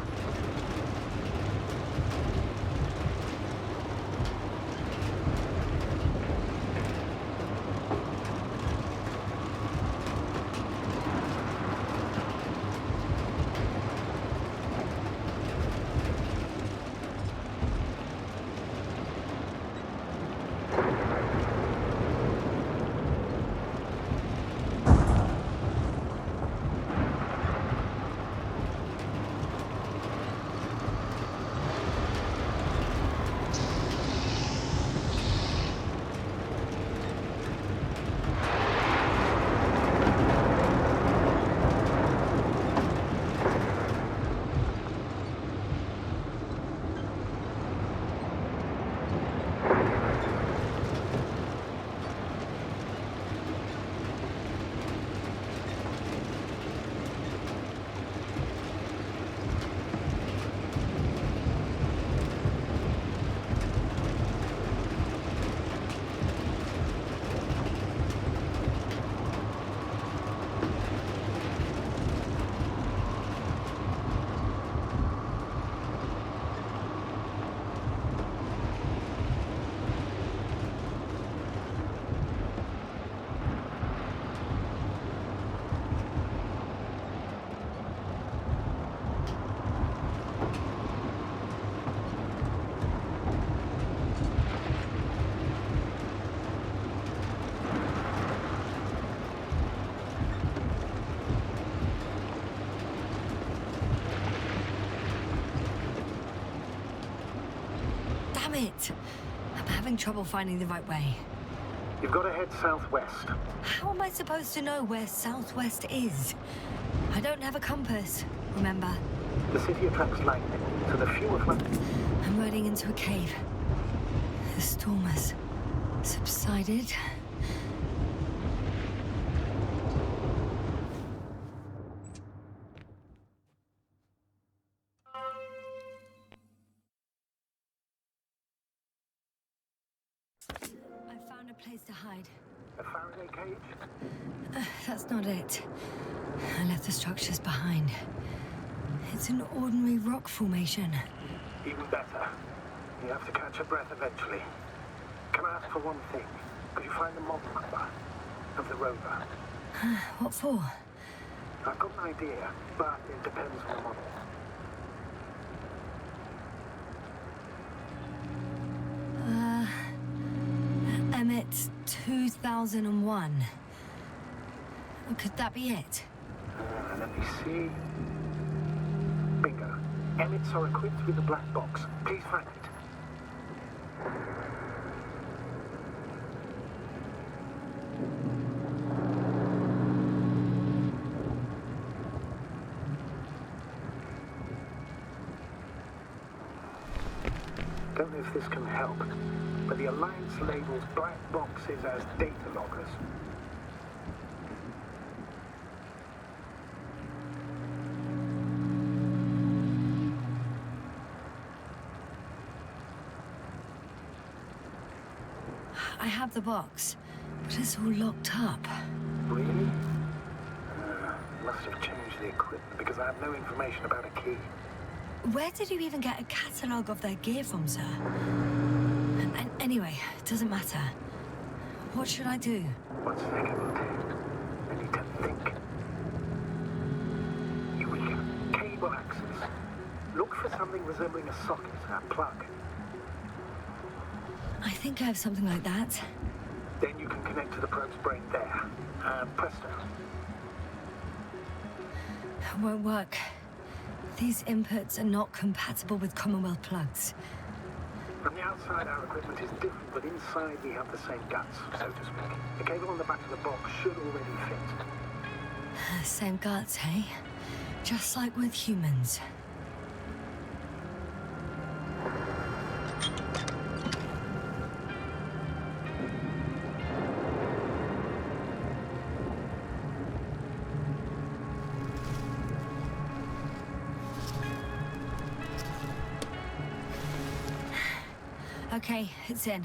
Damn it! I'm having trouble finding the right way. You've got to head southwest. How am I supposed to know where southwest is? I don't have a compass, remember? The city attracts lightning, so the fewer I'm riding into a cave. The storm has subsided. place to hide. A Faraday cage? That's not it. I left the structures behind. It's an ordinary rock formation. Even better. You have to catch your breath eventually. Can I ask for one thing? Could you find the model number of the rover? What for? I've got an idea, but it depends on the model. Emmett 2001. Could that be it? Let me see. Bingo. Emmets are equipped with a black box. Please find it. Don't know if this can help, but the Alliance labels black boxes as data loggers. I have the box, but it's all locked up. Really? Must have changed the equipment because I have no information about a key. Where did you even get a catalogue of their gear from, sir? Anyway, it doesn't matter. What should I do? 1 second. I need to think. Eureka. Cable access. Look for something resembling a socket, a plug. I think I have something like that. Then you can connect to the probe's brain there. Presto. Won't work. These inputs are not compatible with Commonwealth plugs. From the outside, our equipment is different, but inside we have the same guts, so to speak. The cable on the back of the box should already fit. Same guts, hey? Just like with humans. Okay, it's in.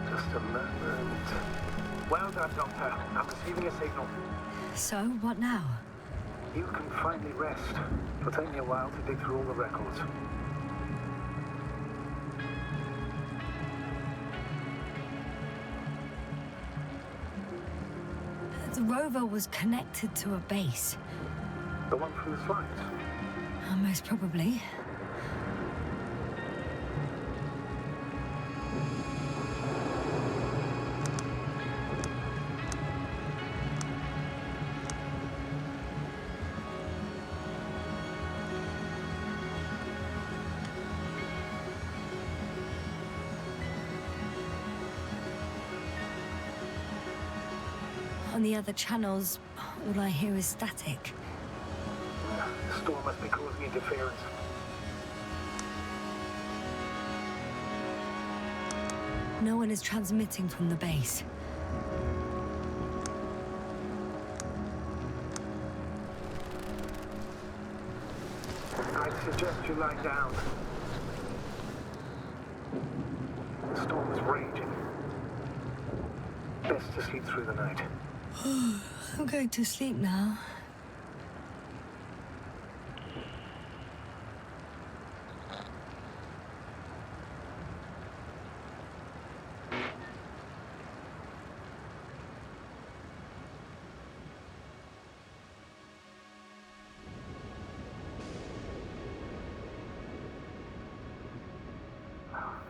Just a moment. Well done, Doctor. I'm receiving a signal. So, what now? You can finally rest. It'll take me a while to dig through all the records. The rover was connected to a base. The one from the slides? Most probably. On the other channels, all I hear is static. The storm must be causing interference. No one is transmitting from the base. I'd suggest you lie down. The storm is raging. Best to sleep through the night. I'm going to sleep now.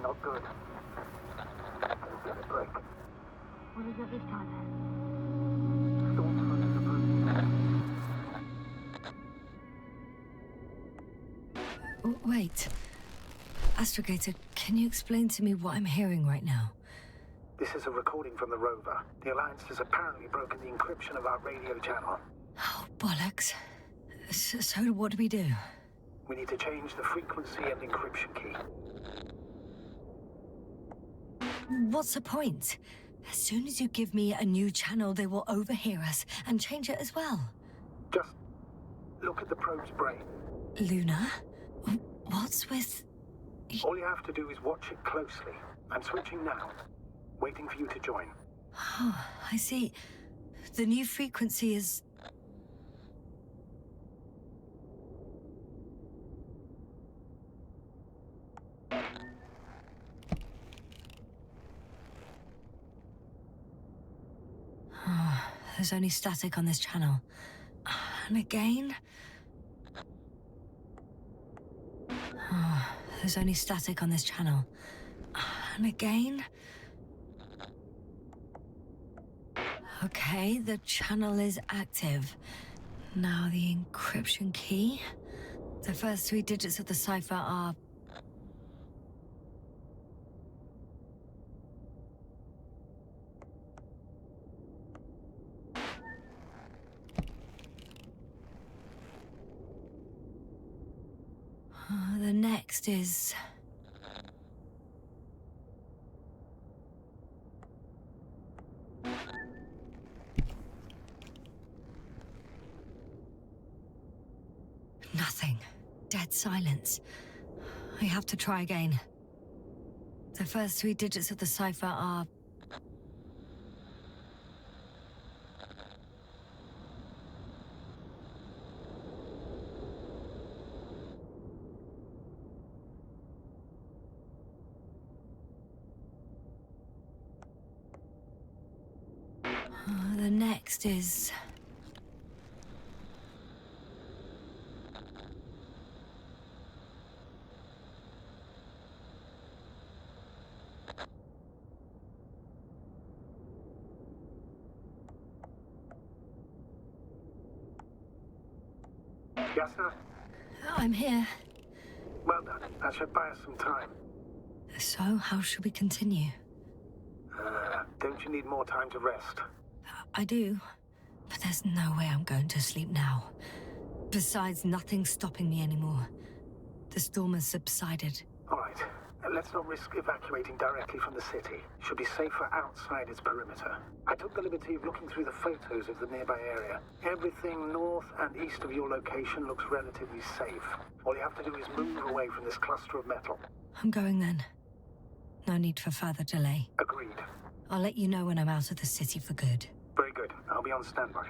Not good. Let's get a break. What is it this time? Wait. Astrogator, can you explain to me what I'm hearing right now? This is a recording from the rover. The Alliance has apparently broken the encryption of our radio channel. Oh, bollocks. So what do we do? We need to change the frequency and encryption key. What's the point? As soon as you give me a new channel, they will overhear us and change it as well. Just look at the probe's brain. Luna? What's with... All you have to do is watch it closely. I'm switching now. waiting for you to join. Oh, I see. The new frequency is... Oh, there's only static on this channel. And again... Oh, there's only static on this channel. And again... Okay, the channel is active. Now the encryption key. The first 3 digits of the cipher are... The next is... Nothing. Dead silence. I have to try again. The first 3 digits of the cipher are... The next is... Yes, sir? I'm here. Well done. That should buy us some time. So, how should we continue? Don't you need more time to rest? I do. But there's no way I'm going to sleep now. Besides, nothing's stopping me anymore. The storm has subsided. All right. Let's not risk evacuating directly from the city. Should be safer outside its perimeter. I took the liberty of looking through the photos of the nearby area. Everything north and east of your location looks relatively safe. All you have to do is move away from this cluster of metal. I'm going then. No need for further delay. Agreed. I'll let you know when I'm out of the city for good. Very good. I'll be on standby.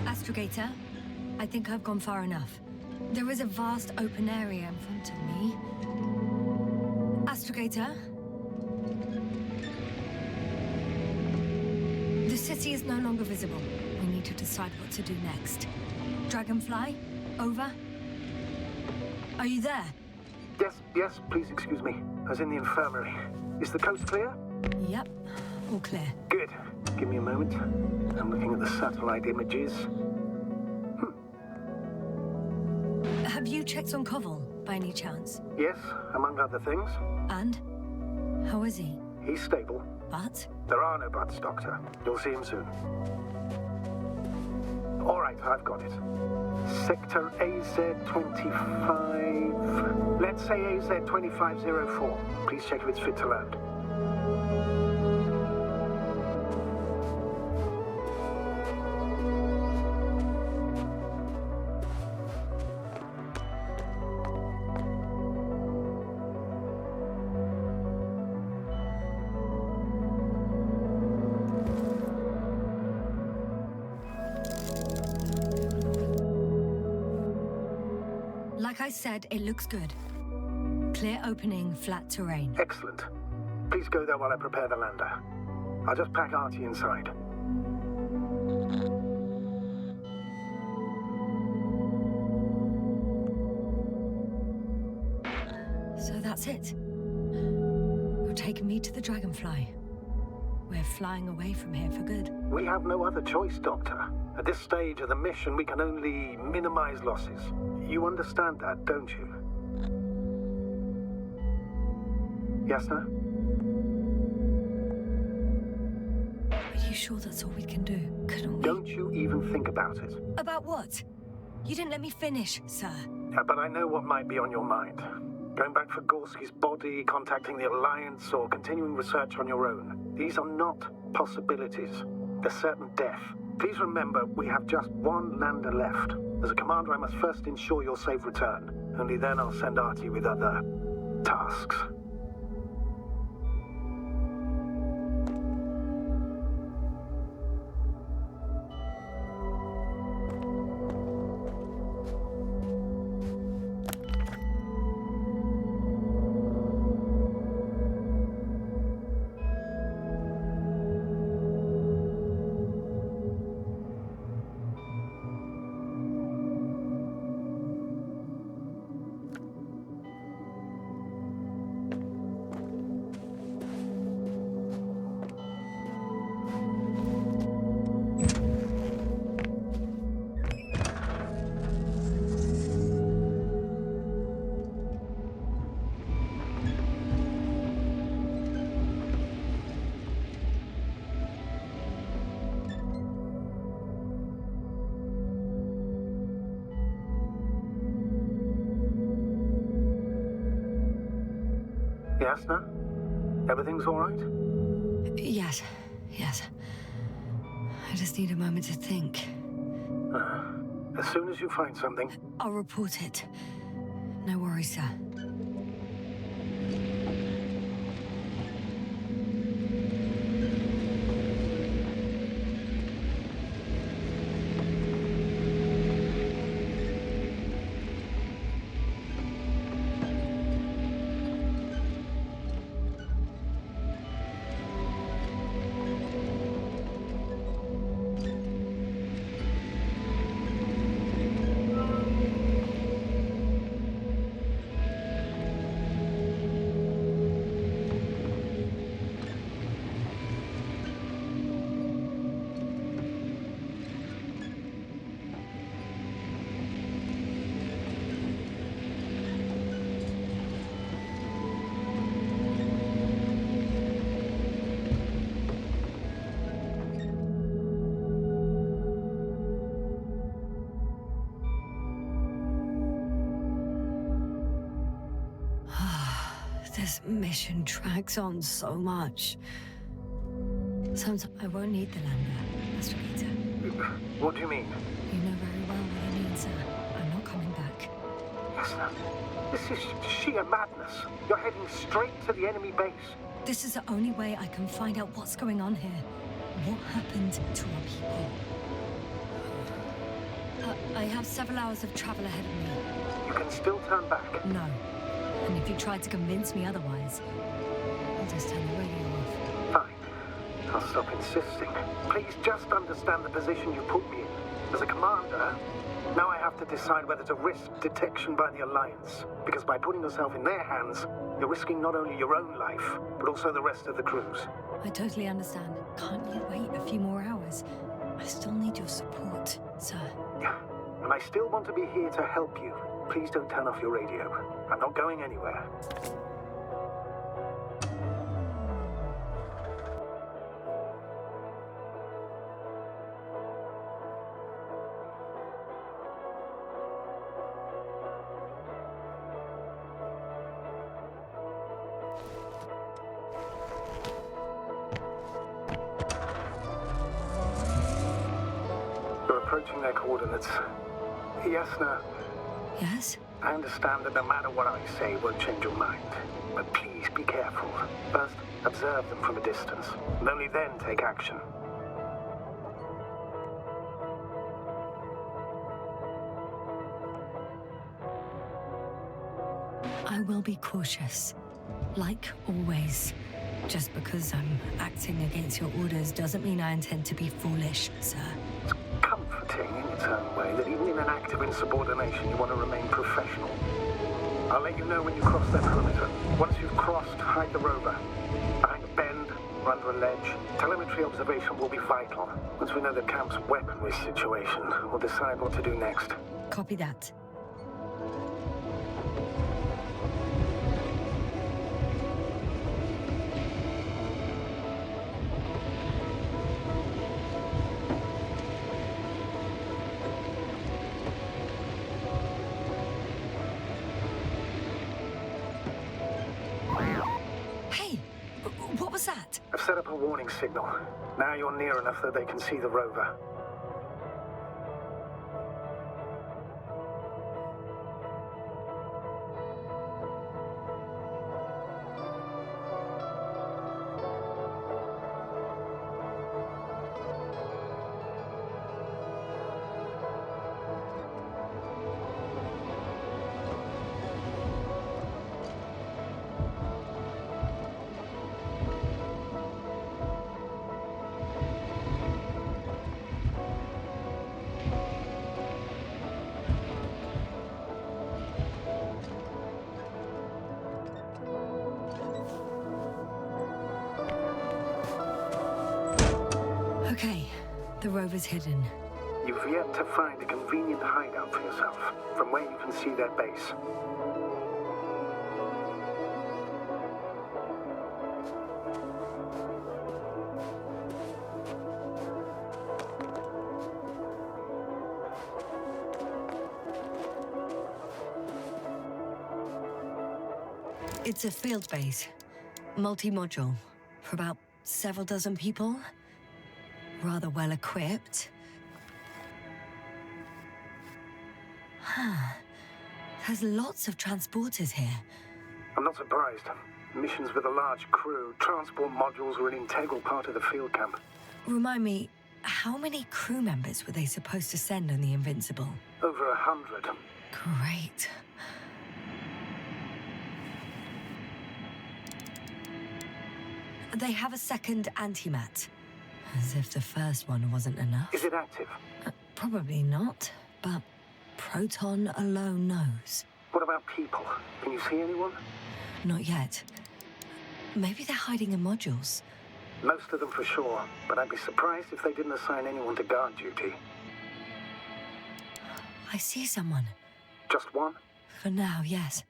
Astrogator, I think I've gone far enough. There is a vast open area in front of me. Astrogator? The city is no longer visible. We need to decide what to do next. Dragonfly? Over? Are you there? Yes, please excuse me. I was in the infirmary. Is the coast clear? Yep, all clear. Good. Give me a moment. I'm looking at the satellite images. Have you checked on Koval, by any chance? Yes, among other things. And? How is he? He's stable. But? There are no buts, Doctor. You'll see him soon. All right, I've got it. Sector AZ-25... Let's say AZ-2504. Please check if it's fit to land. Like I said, it looks good. Clear opening, flat terrain. Excellent. Please go there while I prepare the lander. I'll just pack Artie inside. So that's it. You're taking me to the Dragonfly. We're flying away from here for good. We have no other choice, Doctor. At this stage of the mission, we can only minimize losses. You understand that, don't you? Yes, sir? you sure that's all we can do? Couldn't we? Don't you even think about it. About what? You didn't let me finish, sir. Yeah, but I know what might be on your mind. Going back for Gorski's body, contacting the Alliance, or continuing research on your own. These are not possibilities. They're certain death. Please remember, we have just one lander left. As a commander, I must first ensure your safe return. Only then I'll send Artie with other tasks. Yes, no? Everything's all right? Yes. I just need a moment to think. As soon as you find something... I'll report it. No worries, sir. This mission drags on so much. Sometimes I won't need the lander, Master Peter. What do you mean? You know very well what I mean, sir. I'm not coming back. Yes, this is sheer madness. You're heading straight to the enemy base. This is the only way I can find out what's going on here. What happened to our people? I have several hours of travel ahead of me. You can still turn back. No. And if you try to convince me otherwise, I'll just turn the radio off. Fine. I'll stop insisting. Please just understand the position you put me in. As a commander, now I have to decide whether to risk detection by the Alliance. Because by putting yourself in their hands, you're risking not only your own life, but also the rest of the crew's. I totally understand. Can't you wait a few more hours? I still need your support, sir. Yeah. And I still want to be here to help you. Please don't turn off your radio. I'm not going anywhere. You're approaching their coordinates. Yes, no. Yes? I understand that no matter what I say won't change your mind. But please be careful. First, observe them from a distance, and only then take action. I will be cautious. Like always. Just because I'm acting against your orders doesn't mean I intend to be foolish, sir. It's comforting in its own way that even in an act of insubordination you want to remain professional. I'll let you know when you cross that perimeter. Once you've crossed, hide the rover. Behind a bend, or under a ledge. Telemetry observation will be vital. Once we know the camp's weaponry situation, we'll decide what to do next. Copy that. up a warning signal. Now you're near enough that they can see the rover. Okay, the rover's hidden. You've yet to find a convenient hideout for yourself, from where you can see their base. It's a field base, multi-module, for about several dozen people. Rather well equipped. There's lots of transporters here. I'm not surprised. Missions with a large crew, transport modules were an integral part of the field camp. Remind me, how many crew members were they supposed to send on the Invincible? Over 100. Great. They have a second antimat. As if the first one wasn't enough. Is it active? Probably not, but Proton alone knows. What about people? Can you see anyone? Not yet. Maybe they're hiding in modules. Most of them for sure, but I'd be surprised if they didn't assign anyone to guard duty. I see someone. Just one? For now, yes.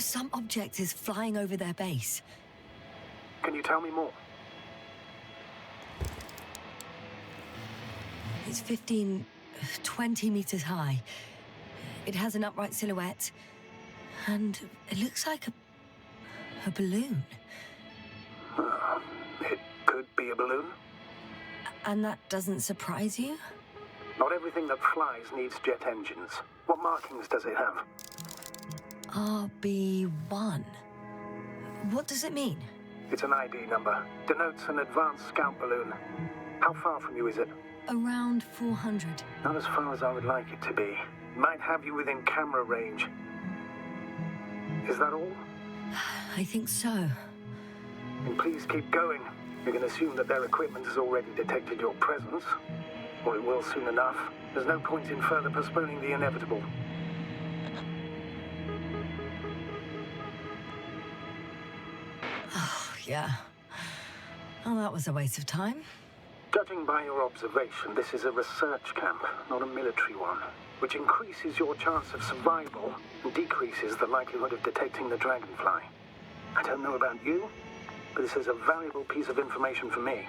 Some object is flying over their base. Can you tell me more? It's 15, 20 meters high. It has an upright silhouette, and it looks like a balloon. It could be a balloon. And that doesn't surprise you? Not everything that flies needs jet engines. What markings does it have? RB1. What does it mean? It's an ID number. Denotes an advanced scout balloon. How far from you is it? Around 400. Not as far as I would like it to be. Might have you within camera range. Is that all? I think so. Then please keep going. You can assume that their equipment has already detected your presence. Or it will soon enough. There's no point in further postponing the inevitable. Oh, yeah. Well, that was a waste of time. Judging by your observation, this is a research camp, not a military one, which increases your chance of survival and decreases the likelihood of detecting the dragonfly. I don't know about you, but this is a valuable piece of information for me.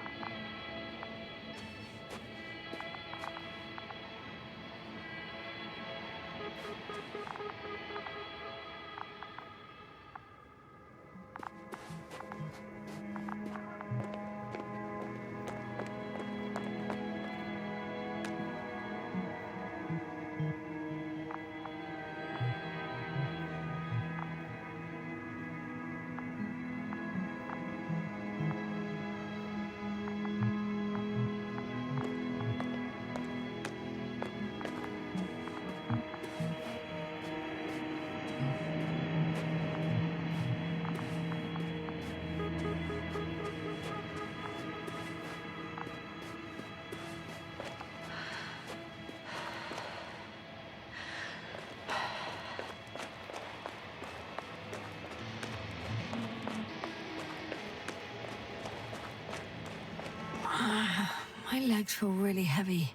legs feel really heavy.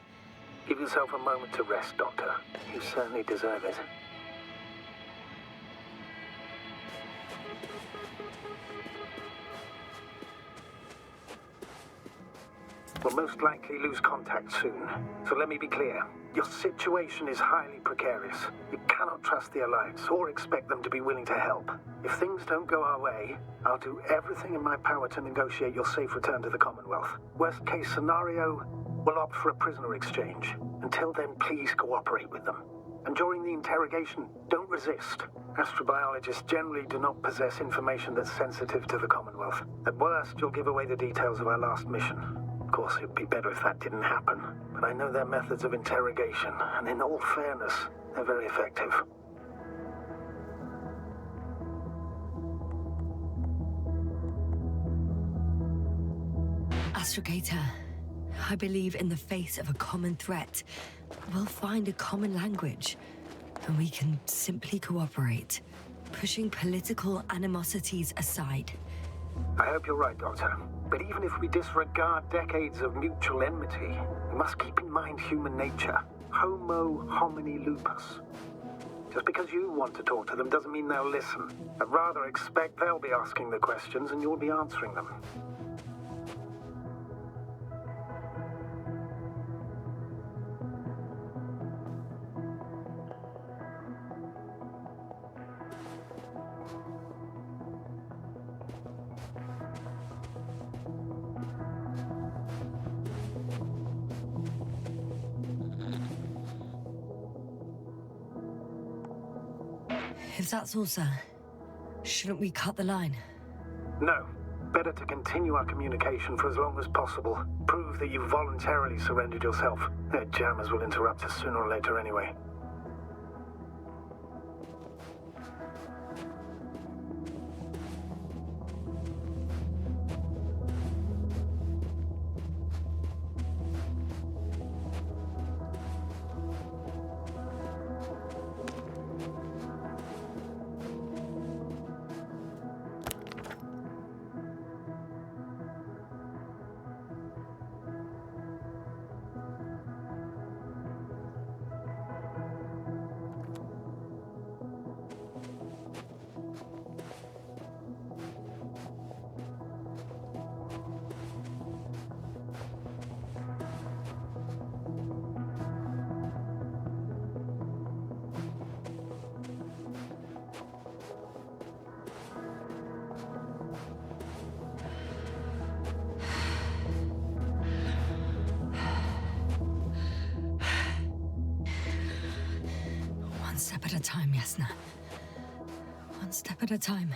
Give yourself a moment to rest, Doctor. You certainly deserve it. We'll most likely lose contact soon. So let me be clear. Your situation is highly precarious. You cannot trust the Alliance or expect them to be willing to help. If things don't go our way, I'll do everything in my power to negotiate your safe return to the Commonwealth. Worst case scenario, we'll opt for a prisoner exchange. Until then, please cooperate with them. And during the interrogation, don't resist. Astrobiologists generally do not possess information that's sensitive to the Commonwealth. At worst, you'll give away the details of our last mission. Of course, it'd be better if that didn't happen. But I know their methods of interrogation, and in all fairness, they're very effective. Astrogator, I believe in the face of a common threat, we'll find a common language, and we can simply cooperate, pushing political animosities aside. I hope you're right, Doctor. But even if we disregard decades of mutual enmity, we must keep in mind human nature. Homo homini lupus. Just because you want to talk to them doesn't mean they'll listen. I'd rather expect they'll be asking the questions and you'll be answering them. If that's all, sir, shouldn't we cut the line? No. Better to continue our communication for as long as possible. Prove that you voluntarily surrendered yourself. Their jammers will interrupt us sooner or later anyway. One step at a time, Yasna. One step at a time.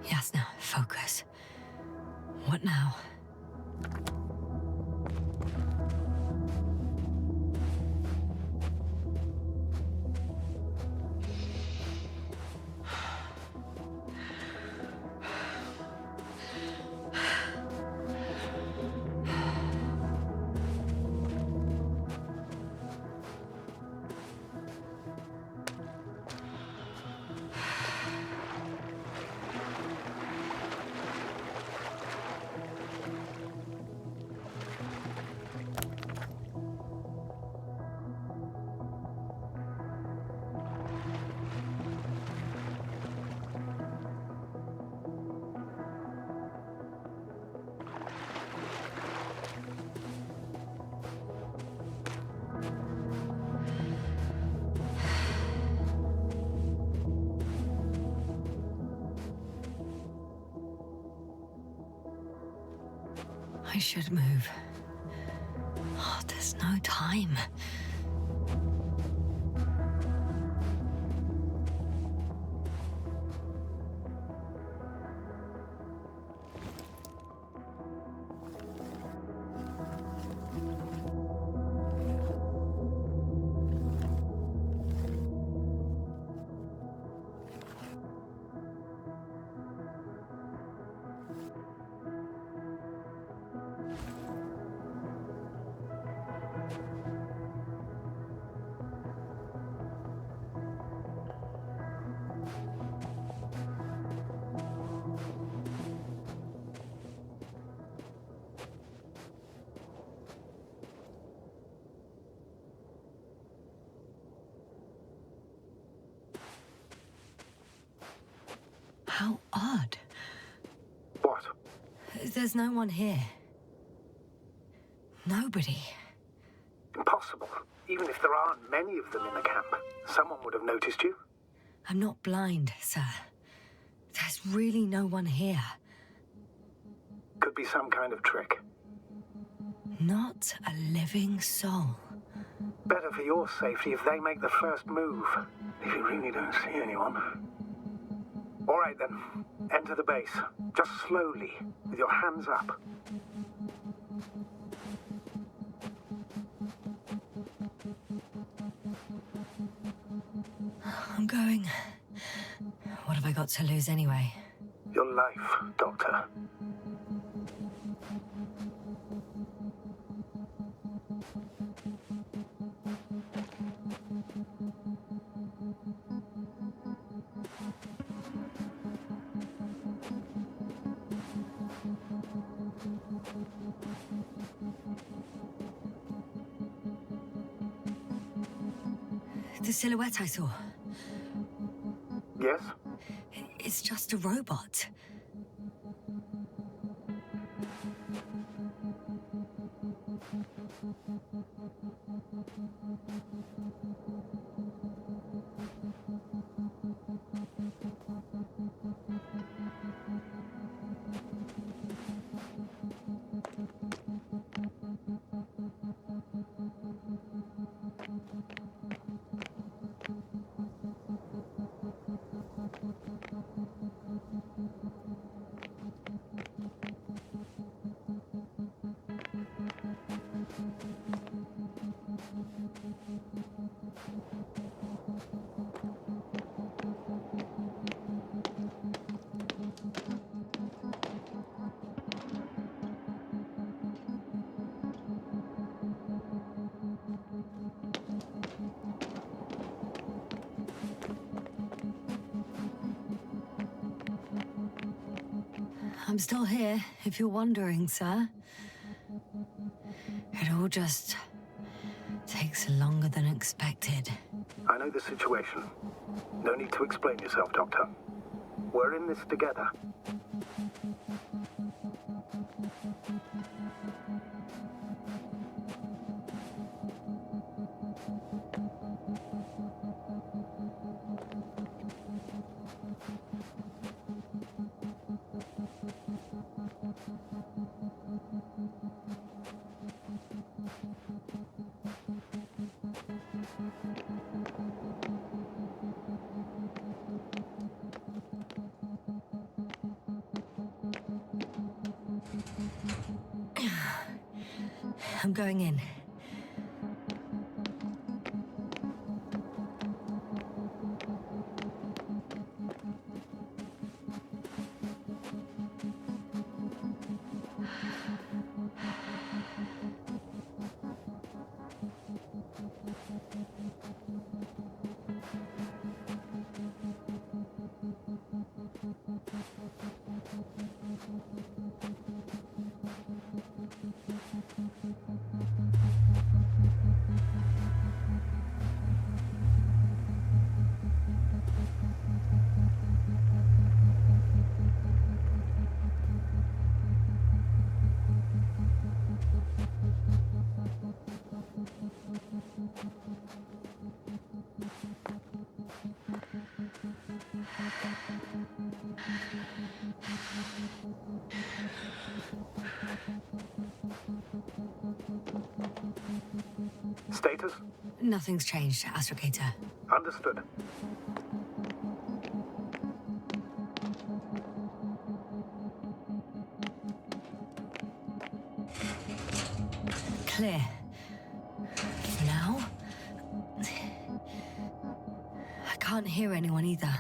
Yasna, focus. What now? I should move. Oh, there's no time. How odd. What? There's no one here. Nobody. Impossible. Even if there aren't many of them in the camp, someone would have noticed you. I'm not blind, sir. There's really no one here. Could be some kind of trick. Not a living soul. Better for your safety if they make the first move. If you really don't see anyone. All right then. Enter the base. Just slowly, with your hands up. I'm going. What have I got to lose anyway? Your life, Doctor. The silhouette I saw. Yes? It's just a robot. I'm still here, if you're wondering, sir. It all just takes longer than expected. I know the situation. No need to explain yourself, Doctor. We're in this together. I'm going in. Status? Nothing's changed, Astrogator. Understood. Clear. For now. I can't hear anyone either.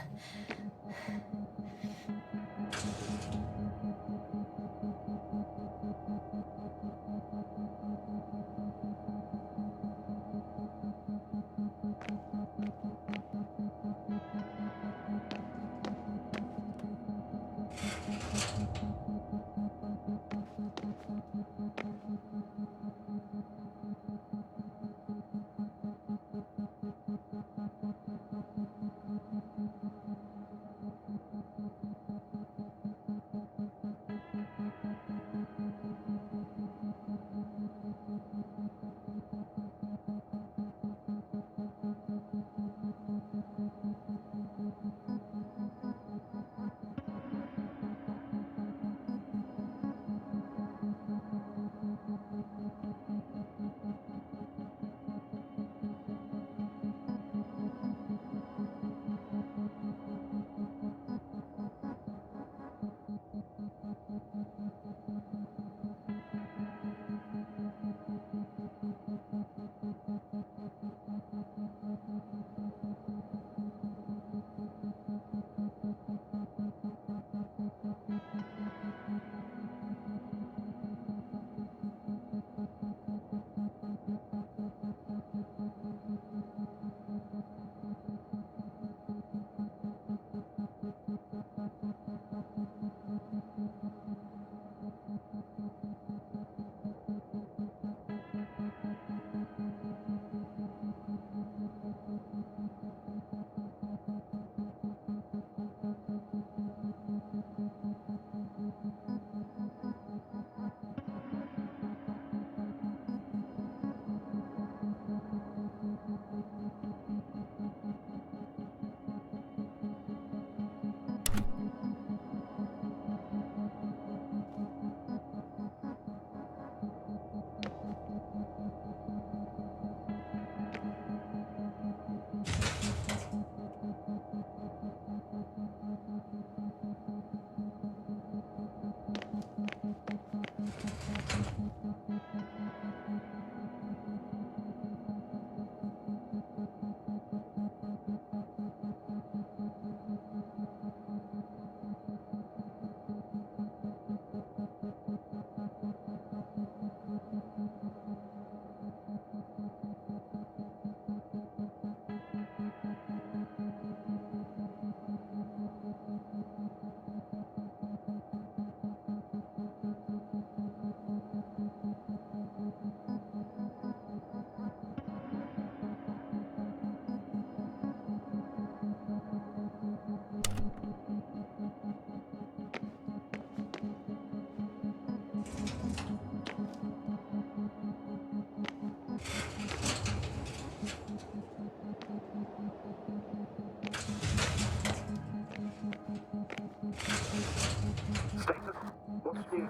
Status? What's new?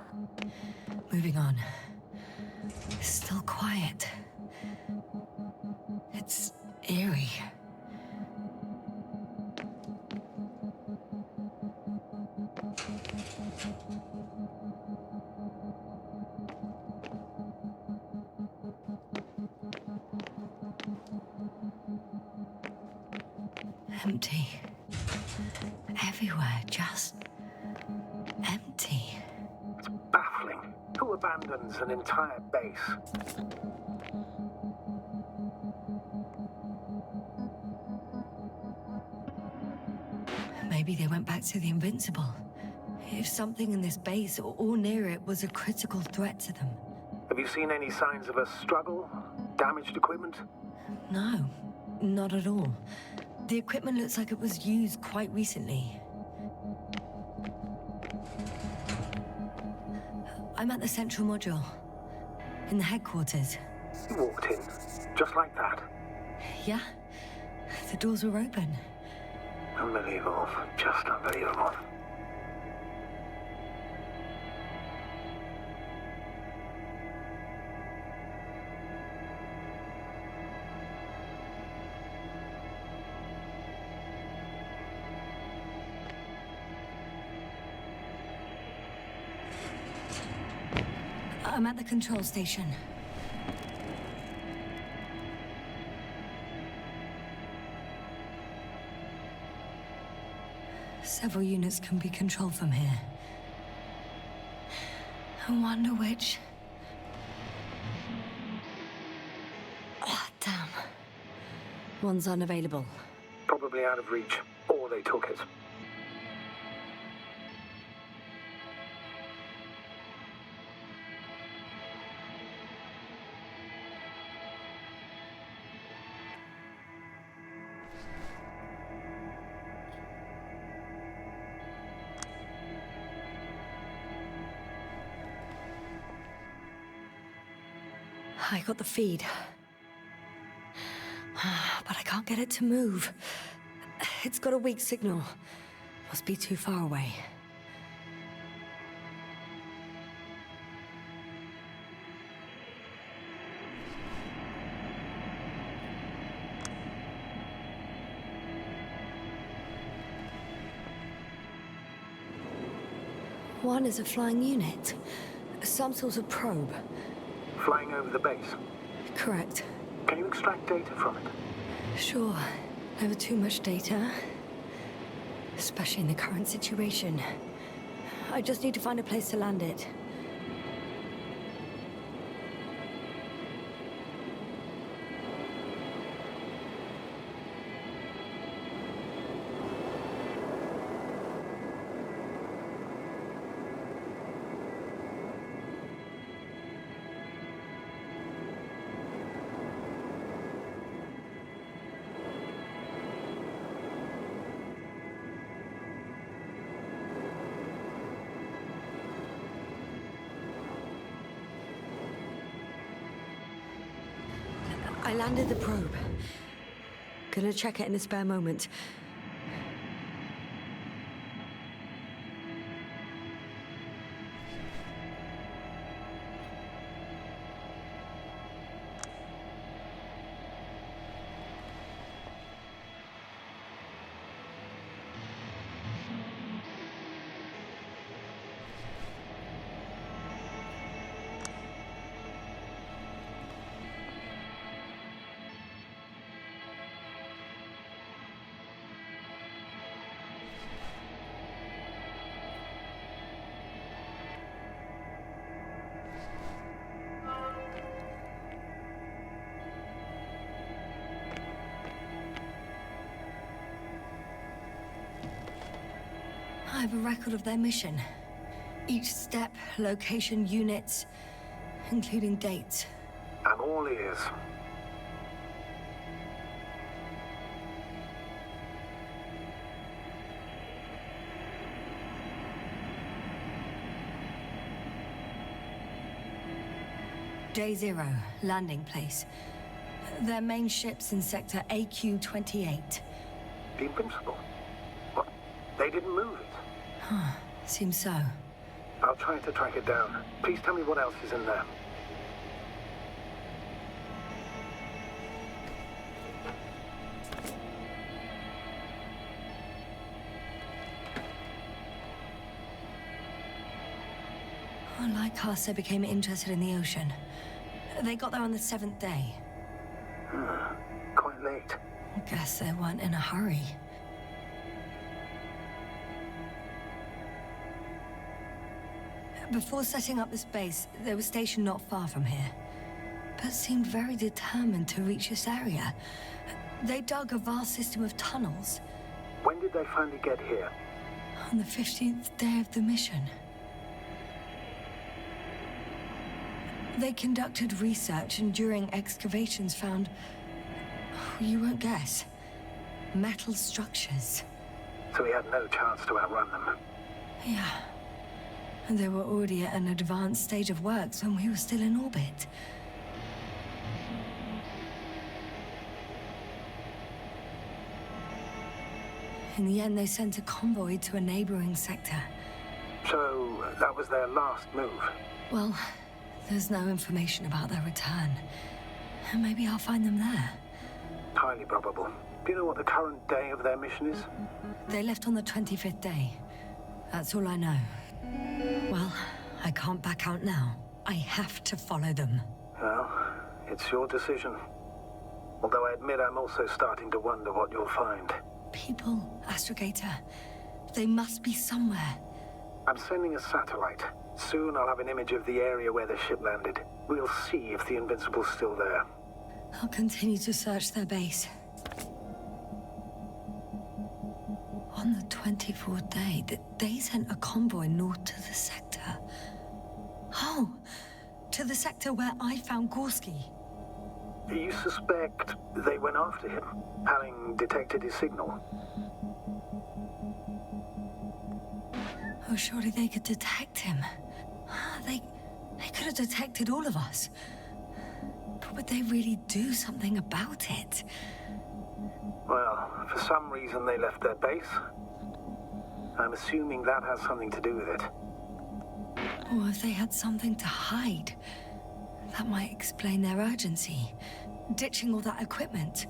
Moving on. Still quiet. It's eerie. Empty. Everywhere, just empty. It's baffling. Who abandons an entire base? Maybe they went back to the Invincible. If something in this base or near it was a critical threat to them. Have you seen any signs of a struggle? Damaged equipment? No, not at all. The equipment looks like it was used quite recently. I'm at the central module, in the headquarters. You walked in, just like that. Yeah, the doors were open. Unbelievable, just unbelievable. I'm at the control station. Several units can be controlled from here. I wonder which... Oh, damn. One's unavailable. Probably out of reach, or they took it. I got the feed. But I can't get it to move. It's got a weak signal. Must be too far away. One is a flying unit. Some sort of probe. Flying over the base. Correct. Can you extract data from it? Sure. Never too much data. Especially in the current situation. I just need to find a place to land it. I landed the probe. Gonna check it in a spare moment. I have a record of their mission. Each step, location, units, including dates. I'm all ears. Day 0, landing place. Their main ship's in sector AQ-28. The Invincible? What? They didn't move it? Huh, seems so. I'll try to track it down. Please tell me what else is in there. Like us, they became interested in the ocean. They got there on the 7th day. Quite late. Guess they weren't in a hurry. Before setting up this base, they were stationed not far from here, but seemed very determined to reach this area. They dug a vast system of tunnels. When did they finally get here? On the 15th day of the mission. They conducted research and during excavations found, you won't guess, metal structures. So we had no chance to outrun them. Yeah. And they were already at an advanced stage of works when we were still in orbit. In the end, they sent a convoy to a neighboring sector. So that was their last move? Well, there's no information about their return. And maybe I'll find them there. Highly probable. Do you know what the current day of their mission is? They left on the 25th day. That's all I know. Well, I can't back out now. I have to follow them. Well, it's your decision. Although I admit I'm also starting to wonder what you'll find. People, Astrogator. They must be somewhere. I'm sending a satellite. Soon I'll have an image of the area where the ship landed. We'll see if the Invincible's still there. I'll continue to search their base. On the 24th day, they sent a convoy north to the sector. Oh, to the sector where I found Gorski. You suspect they went after him, having detected his signal? Oh, surely they could detect him. They could have detected all of us. But would they really do something about it? Well, for some reason they left their base. I'm assuming that has something to do with it. Or if they had something to hide. That might explain their urgency. Ditching all that equipment.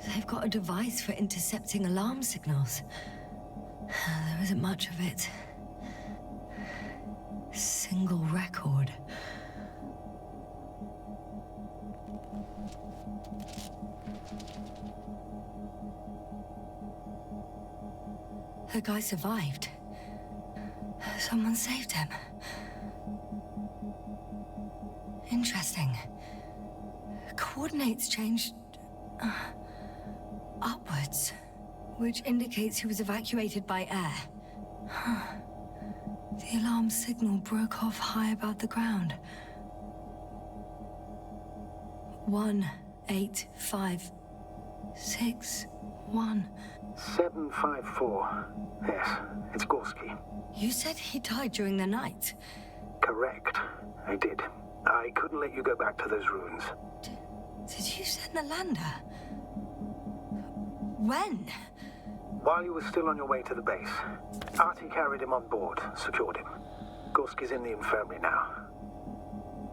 They've got a device for intercepting alarm signals. There isn't much of it. Single record. The guy survived. Someone saved him. Interesting. Coordinates changed upwards, which indicates he was evacuated by air. The alarm signal broke off high above the ground. 18561. 754. Yes, it's Gorski. You said he died during the night. Correct. I did. I couldn't let you go back to those ruins. Did you send the lander? When? While you were still on your way to the base, Artie carried him on board, secured him. Gorski's in the infirmary now.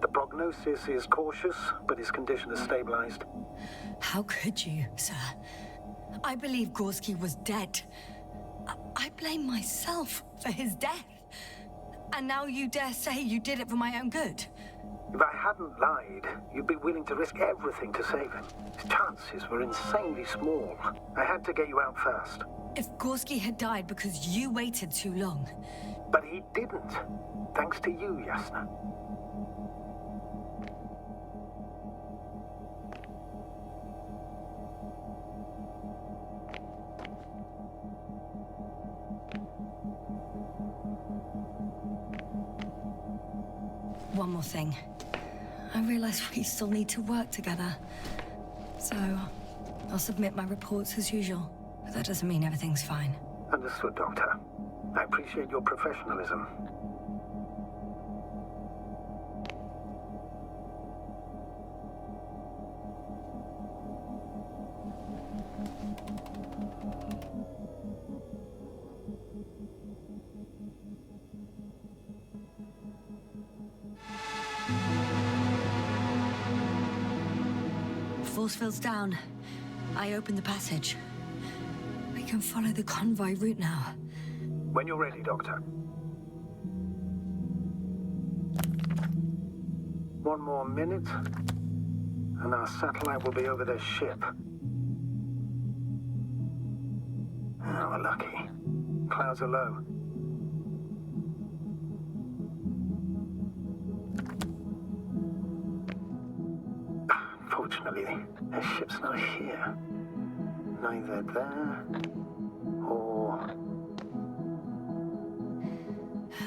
The prognosis is cautious, but his condition is stabilized. How could you, sir? I believe Gorski was dead. I blame myself for his death. And now you dare say you did it for my own good? If I hadn't lied, you'd be willing to risk everything to save him. His chances were insanely small. I had to get you out first. If Gorski had died because you waited too long... But he didn't. Thanks to you, Yasna. One more thing. I realize we still need to work together. So, I'll submit my reports as usual. But that doesn't mean everything's fine. Understood, Doctor. I appreciate your professionalism. Force field's down. I opened the passage. We can follow the convoy route now. When you're ready, Doctor. One more minute, and our satellite will be over their ship. Oh, we're lucky. Clouds are low. Unfortunately, their ship's not here. Neither there or...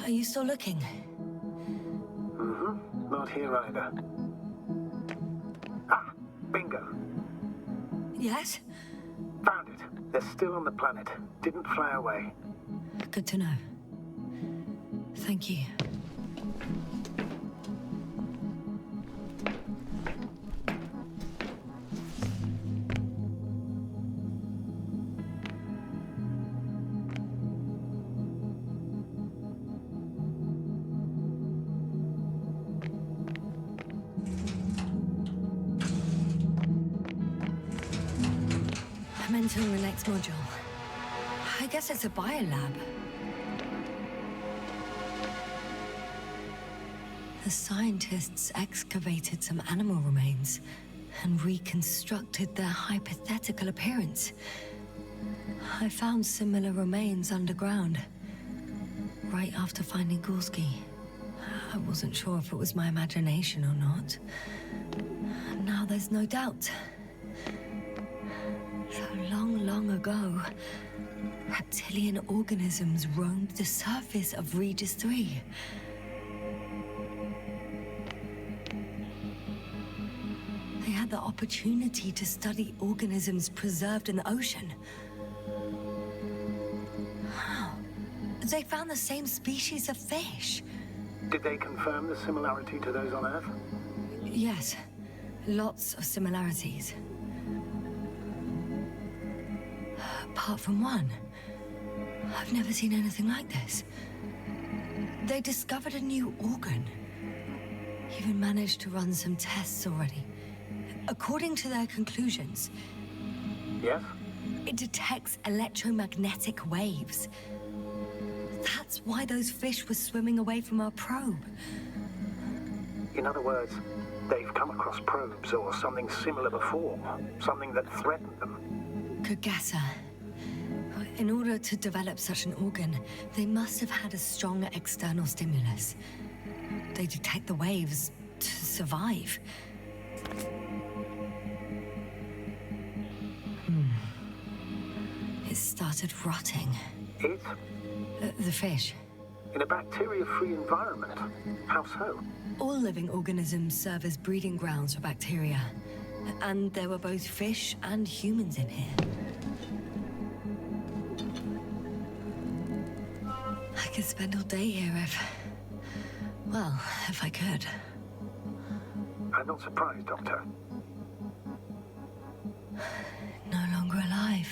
Are you still looking? Mm-hmm. Not here either. Ah, bingo. Yes? Found it. They're still on the planet. Didn't fly away. Good to know. Thank you. I'm entering the next module. I guess it's a biolab. The scientists excavated some animal remains and reconstructed their hypothetical appearance. I found similar remains underground, right after finding Gorski. I wasn't sure if it was my imagination or not. Now there's no doubt. So long ago, reptilian organisms roamed the surface of Regis 3. They had the opportunity to study organisms preserved in the ocean. Wow. They found the same species of fish. Did they confirm the similarity to those on Earth? Yes, lots of similarities. Apart from one. I've never seen anything like this. They discovered a new organ. Even managed to run some tests already. According to their conclusions, Yes? it detects electromagnetic waves. That's why those fish were swimming away from our probe. In other words, they've come across probes or something similar before. Something that threatened them. Could guess her. In order to develop such an organ, they must have had a strong external stimulus. They detect the waves to survive. It started rotting. It? The fish. In a bacteria-free environment? How so? All living organisms serve as breeding grounds for bacteria. And there were both fish and humans in here. I could spend all day here if I could. I'm not surprised, Doctor. No longer alive.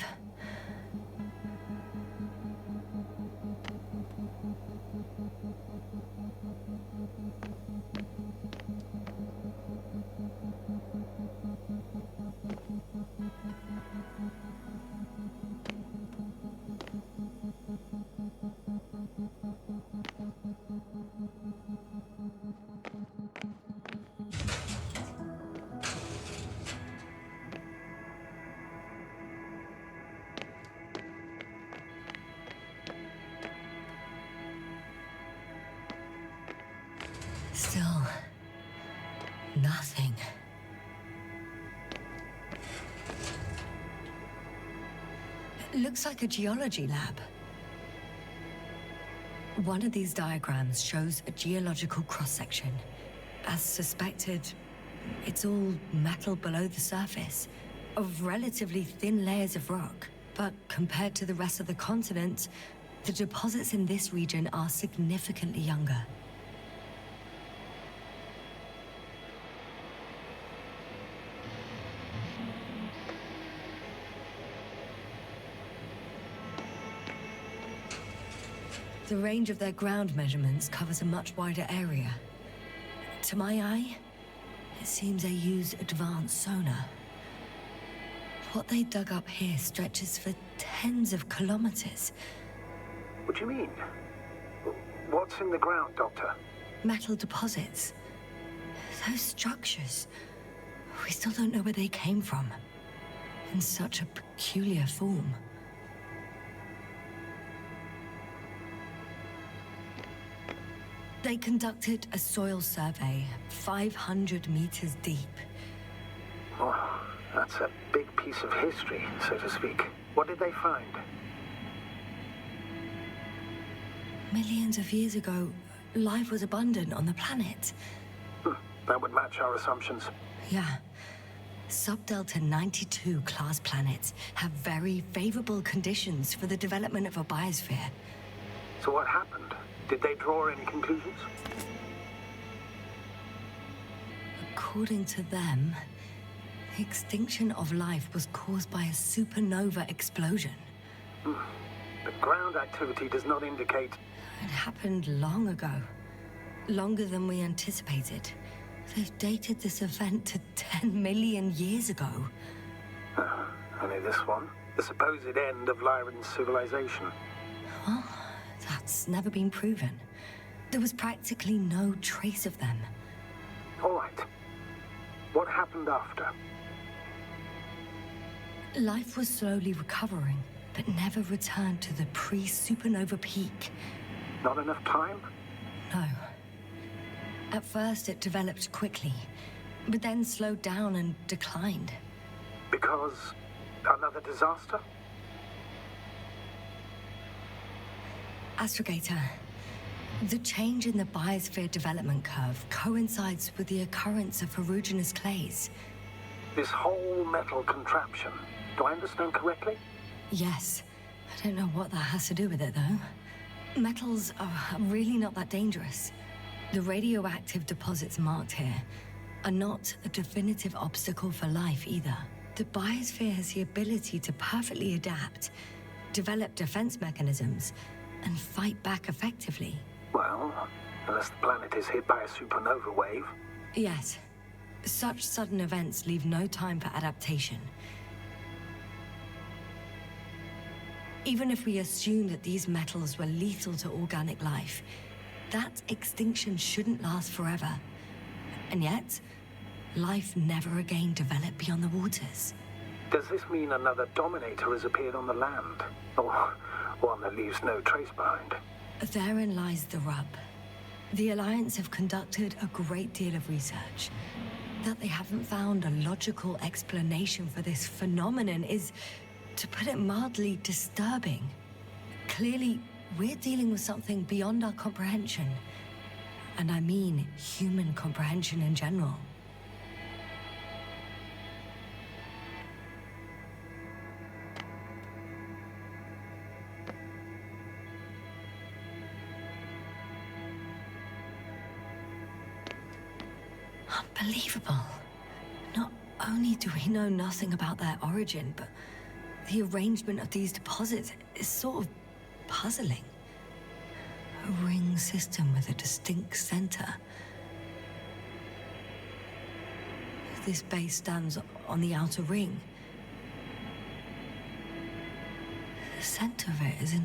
Still, nothing. It looks like a geology lab. One of these diagrams shows a geological cross-section. As suspected, it's all metal below the surface, of relatively thin layers of rock. But compared to the rest of the continent, the deposits in this region are significantly younger. The range of their ground measurements covers a much wider area. To my eye, it seems they use advanced sonar. What they dug up here stretches for tens of kilometers. What do you mean? What's in the ground, Doctor? Metal deposits. Those structures. We still don't know where they came from. In such a peculiar form. They conducted a soil survey, 500 meters deep. Oh, that's a big piece of history, so to speak. What did they find? Millions of years ago, life was abundant on the planet. That would match our assumptions. Yeah. Sub-Delta 92 class planets have very favorable conditions for the development of a biosphere. So what happened? Did they draw any conclusions? According to them, the extinction of life was caused by a supernova explosion. The ground activity does not indicate... It happened long ago. Longer than we anticipated. They've dated this event to 10 million years ago. Only this one? The supposed end of Lyran's civilization. Well, that's never been proven. There was practically no trace of them. All right. What happened after? Life was slowly recovering, but never returned to the pre-supernova peak. Not enough time? No. At first, it developed quickly, but then slowed down and declined. Because another disaster? Astrogator, the change in the biosphere development curve coincides with the occurrence of ferruginous clays. This whole metal contraption, do I understand correctly? Yes. I don't know what that has to do with it, though. Metals are really not that dangerous. The radioactive deposits marked here are not a definitive obstacle for life either. The biosphere has the ability to perfectly adapt, develop defense mechanisms, and fight back effectively. Well, unless the planet is hit by a supernova wave. Yes. Such sudden events leave no time for adaptation. Even if we assume that these metals were lethal to organic life, that extinction shouldn't last forever. And yet, life never again developed beyond the waters. Does this mean another Dominator has appeared on the land? Or one that leaves no trace behind? Therein lies the rub. The Alliance have conducted a great deal of research. That they haven't found a logical explanation for this phenomenon is, to put it mildly, disturbing. Clearly, we're dealing with something beyond our comprehension. And I mean human comprehension in general. Unbelievable. Not only do we know nothing about their origin, but the arrangement of these deposits is sort of puzzling. A ring system with a distinct center. This base stands on the outer ring. The center of it is in...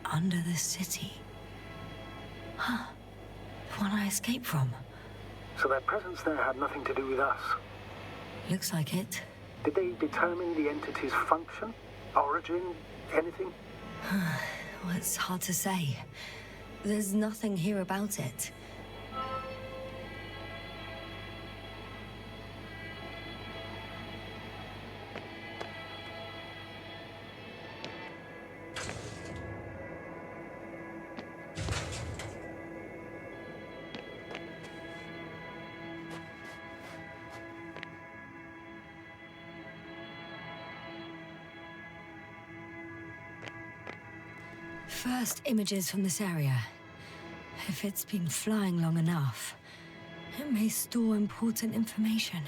under the city. Huh. The one I escaped from. So their presence there had nothing to do with us? Looks like it. Did they determine the entity's function? Origin? Anything? Well, it's hard to say. There's nothing here about it. First images from this area. If it's been flying long enough, it may store important information.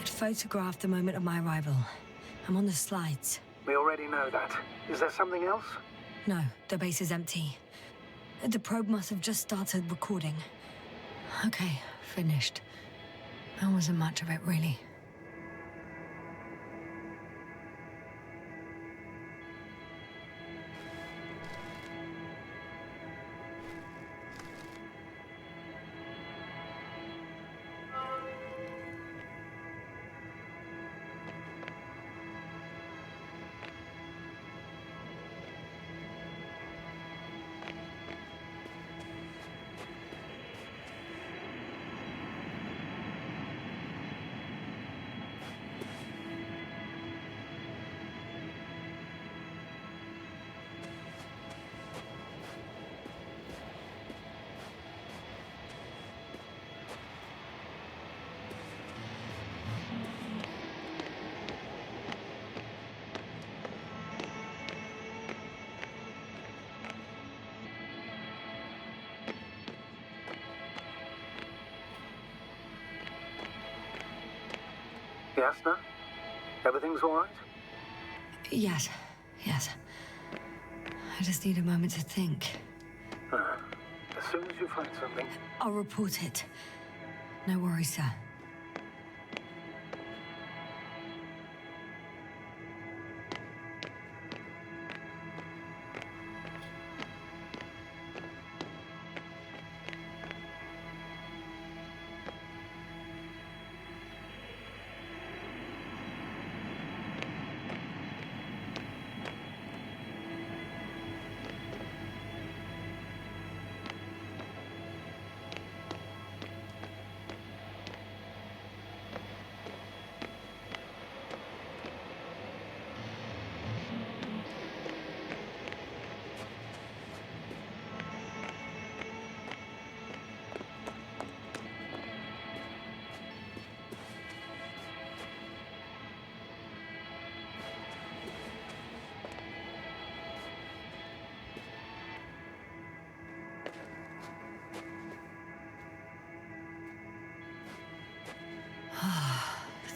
Photographed the moment of my arrival. I'm on the slides. We already know that. Is there something else? No, the base is empty. The probe must have just started recording. Okay, finished. There wasn't much of it, really. Yasna? Everything's all right? Yes, yes. I just need a moment to think. As soon as you find something. I'll report it. No worries, sir.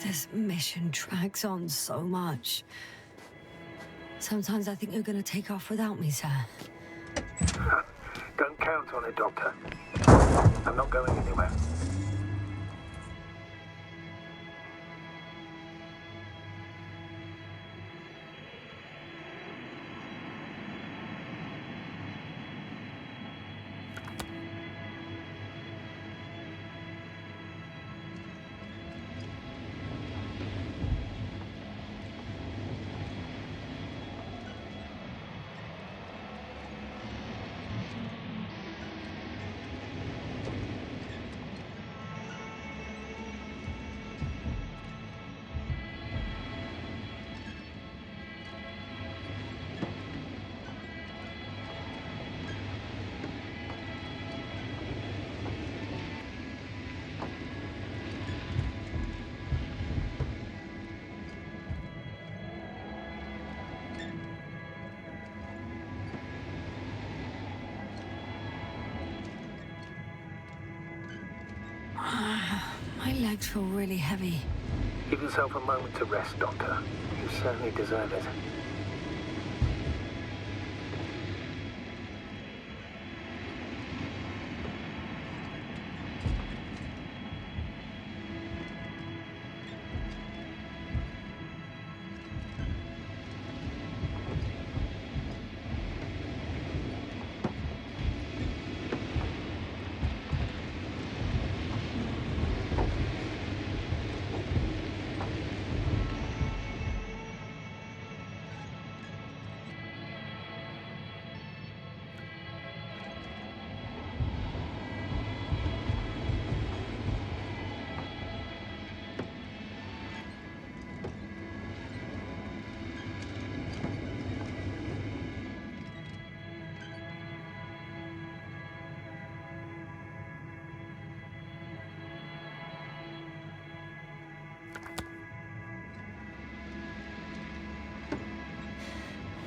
This mission drags on so much. Sometimes I think you're gonna take off without me, sir. Don't count on it, Doctor. I'm not going anywhere. My legs feel really heavy. Give yourself a moment to rest, Doctor. You certainly deserve it.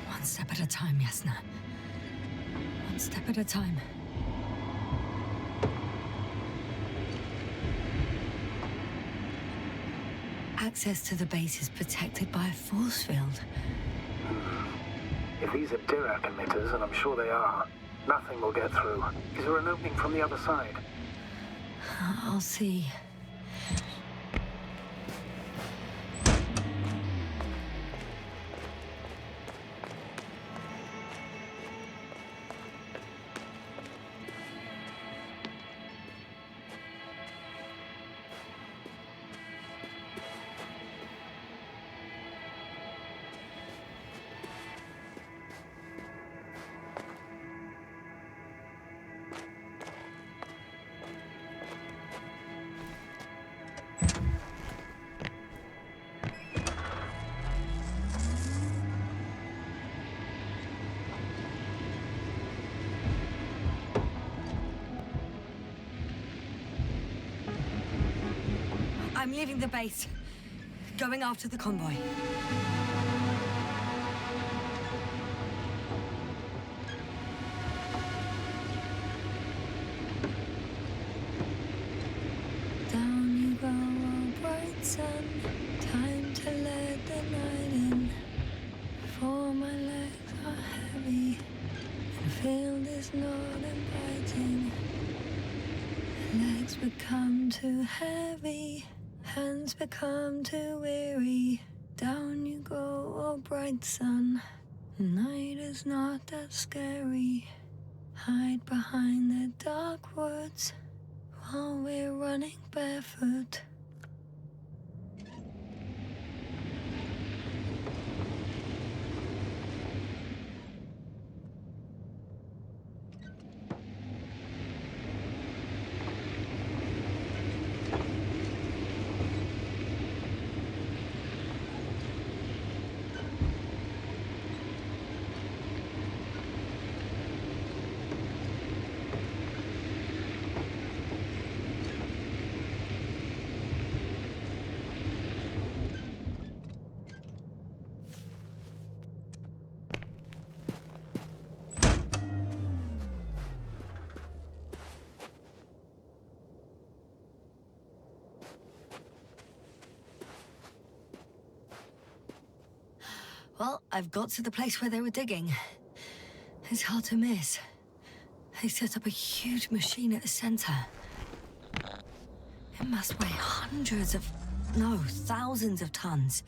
One step at a time, Yasna. One step at a time. Access to the base is protected by a force field. If these are Dirac emitters, and I'm sure they are, nothing will get through. Is there an opening from the other side? I'll see. I'm leaving the base, going after the convoy. Down you go, oh bright sun, become too heavy, hands become too weary. Down you go, oh bright sun. Night is not that scary. Hide behind the dark woods while we're running barefoot. Well, I've got to the place where they were digging. It's hard to miss. They set up a huge machine at the center. It must weigh thousands of tons.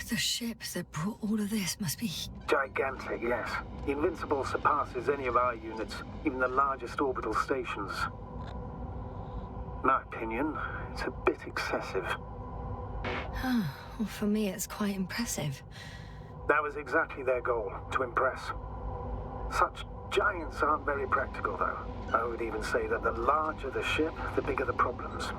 The ship that brought all of this must be... Gigantic, yes. The Invincible surpasses any of our units, even the largest orbital stations. In my opinion, it's a bit excessive. Well, for me, it's quite impressive. That was exactly their goal, to impress. Such giants aren't very practical, though. I would even say that the larger the ship, the bigger the problems.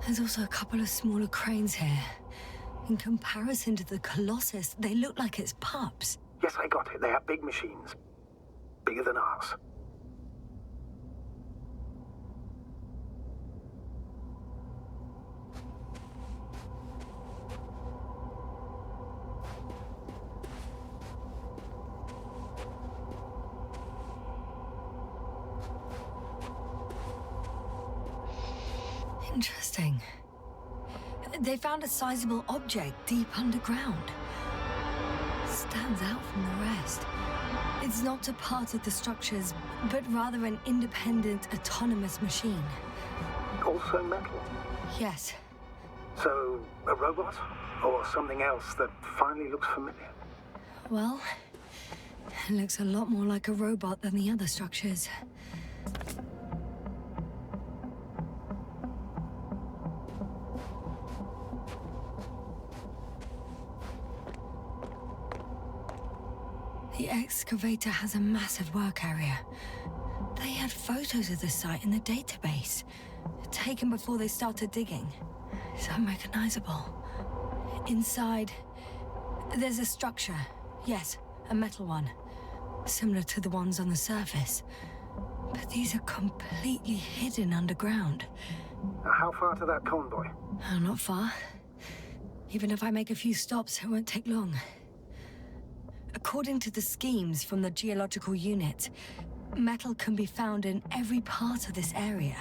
There's also a couple of smaller cranes here. In comparison to the Colossus, they look like it's pups. Yes, I got it. They have big machines. Bigger than ours. Interesting. They found a sizable object deep underground. Stands out from the rest. It's not a part of the structures, but rather an independent, autonomous machine. Also metal? Yes. So, a robot? Or something else that finally looks familiar? Well, it looks a lot more like a robot than the other structures. The excavator has a massive work area. They had photos of the site in the database, taken before they started digging. It's unrecognizable. Inside, there's a structure. Yes, a metal one. Similar to the ones on the surface. But these are completely hidden underground. How far to that convoy? Oh, not far. Even if I make a few stops, it won't take long. According to the schemes from the geological unit, metal can be found in every part of this area.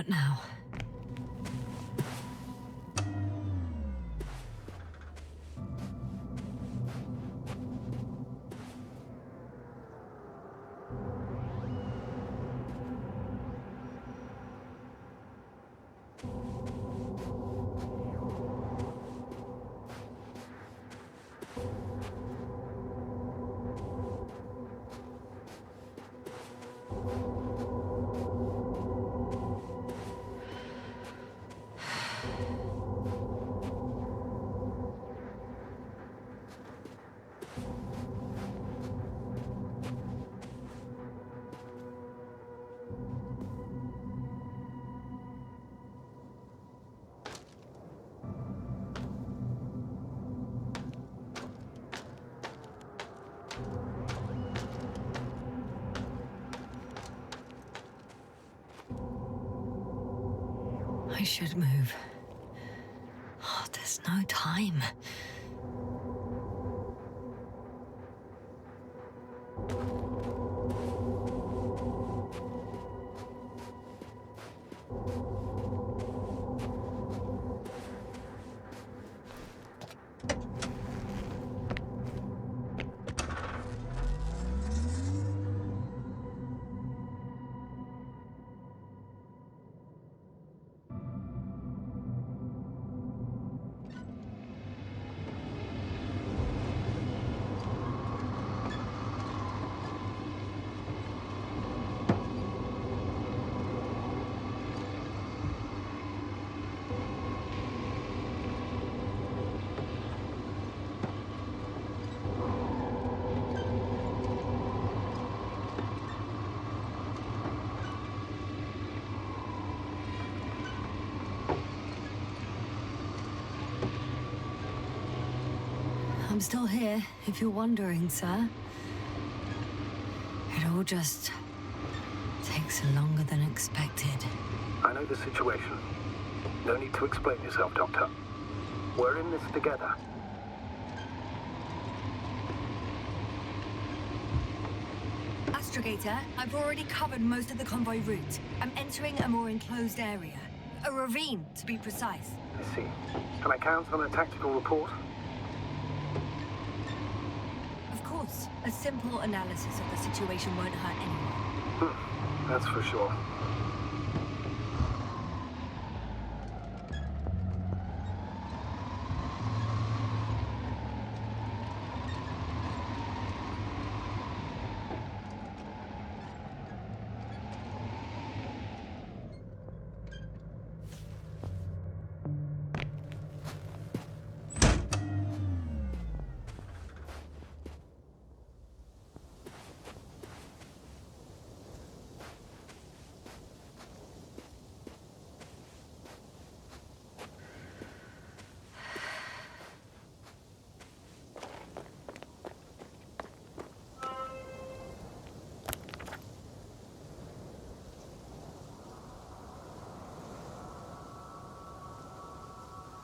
What now? I should move. Oh, there's no time. I'm still here, if you're wondering, sir. It all just takes longer than expected. I know the situation. No need to explain yourself, Doctor. We're in this together. Astrogator, I've already covered most of the convoy route. I'm entering a more enclosed area. A ravine, to be precise. I see. Can I count on a tactical report? Of course, a simple analysis of the situation won't hurt anyone. That's for sure.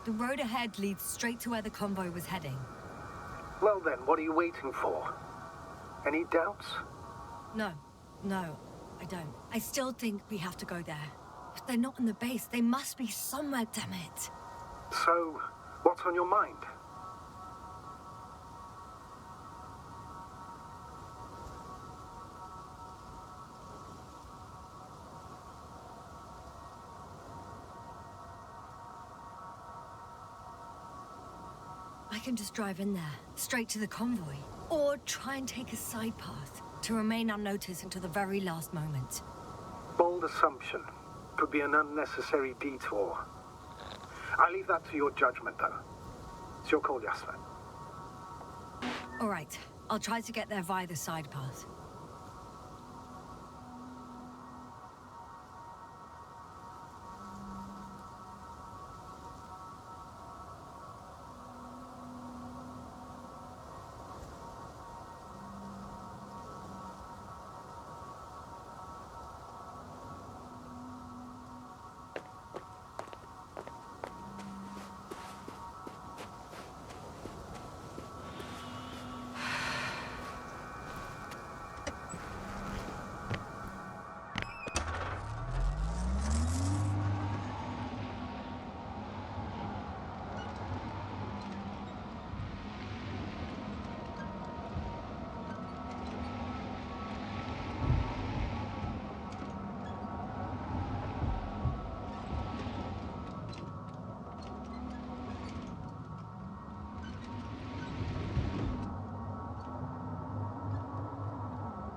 The road ahead leads straight to where the convoy was heading. Well then, what are you waiting for? Any doubts? No, I don't. I still think we have to go there. If they're not in the base, they must be somewhere, damn it. So, what's on your mind? I can just drive in there, straight to the convoy. Or try and take a side path to remain unnoticed until the very last moment. Bold assumption. Could be an unnecessary detour. I leave that to your judgment, though. It's your call, Yasmin. All right, I'll try to get there via the side path.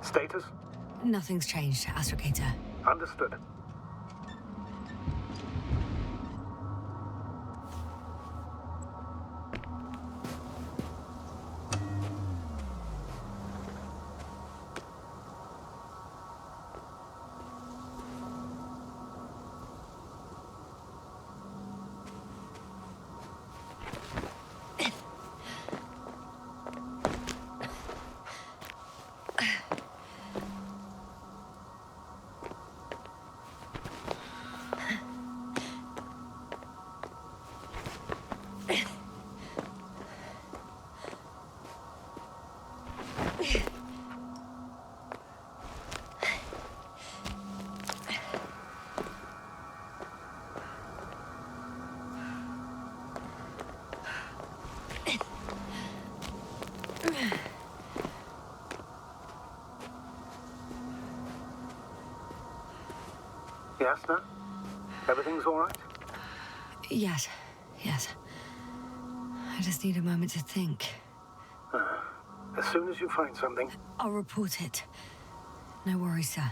Status? Nothing's changed, Astrogator. Understood. Yes, no? Everything's all right? Yes. I just need a moment to think. As soon as you find something... I'll report it. No worries, sir.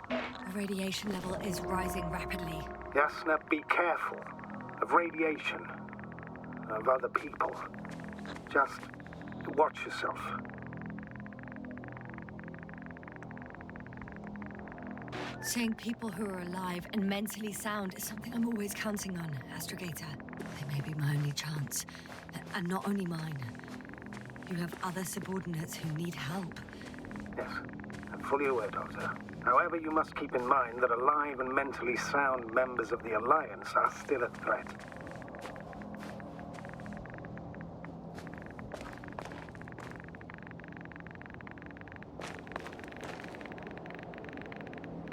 The radiation level is rising rapidly. Yes, now be careful. Of radiation. Of other people. Just watch yourself. Seeing people who are alive and mentally sound is something I'm always counting on, Astrogator. They may be my only chance. And not only mine. You have other subordinates who need help. Yes, I'm fully aware, Doctor. However, you must keep in mind that alive and mentally sound members of the Alliance are still a threat.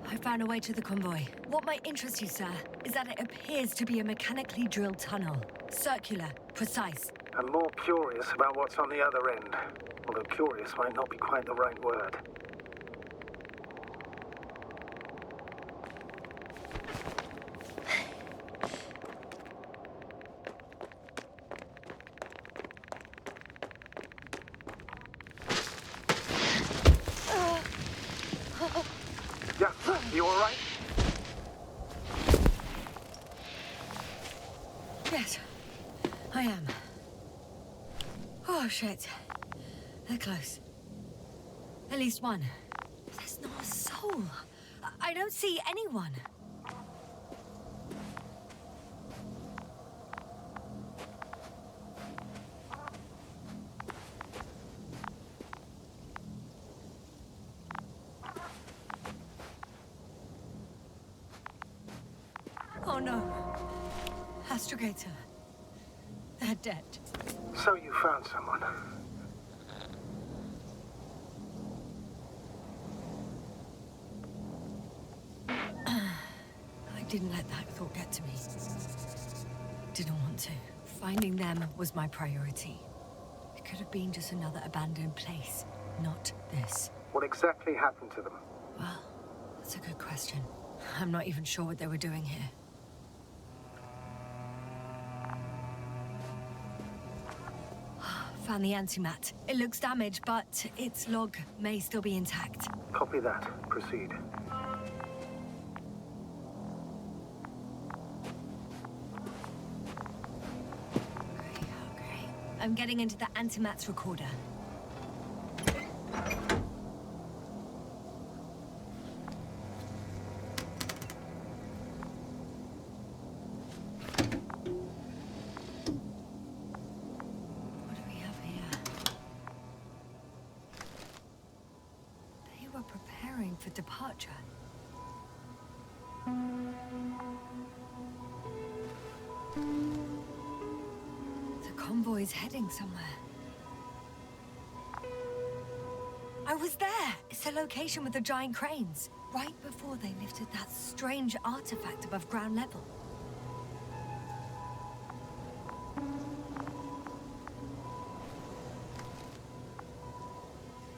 I found a way to the convoy. What might interest you, sir, is that it appears to be a mechanically drilled tunnel. Circular, precise. I'm more curious about what's on the other end. Although curious might not be quite the right word. Yeah, you all right? Yes, I am. Oh, shit. They're close. At least one. There's not a soul. I don't see anyone. Oh no. Astrogator. They're dead. So you found someone. I didn't let that thought get to me. Didn't want to. Finding them was my priority. It could have been just another abandoned place, not this. What exactly happened to them? Well, that's a good question. I'm not even sure what they were doing here. Found the antimat. It looks damaged, but its log may still be intact. Copy that. Proceed. Okay. I'm getting into the antimat's recorder. For departure. The convoy's heading somewhere. I was there! It's the location with the giant cranes. Right before they lifted that strange artifact above ground level.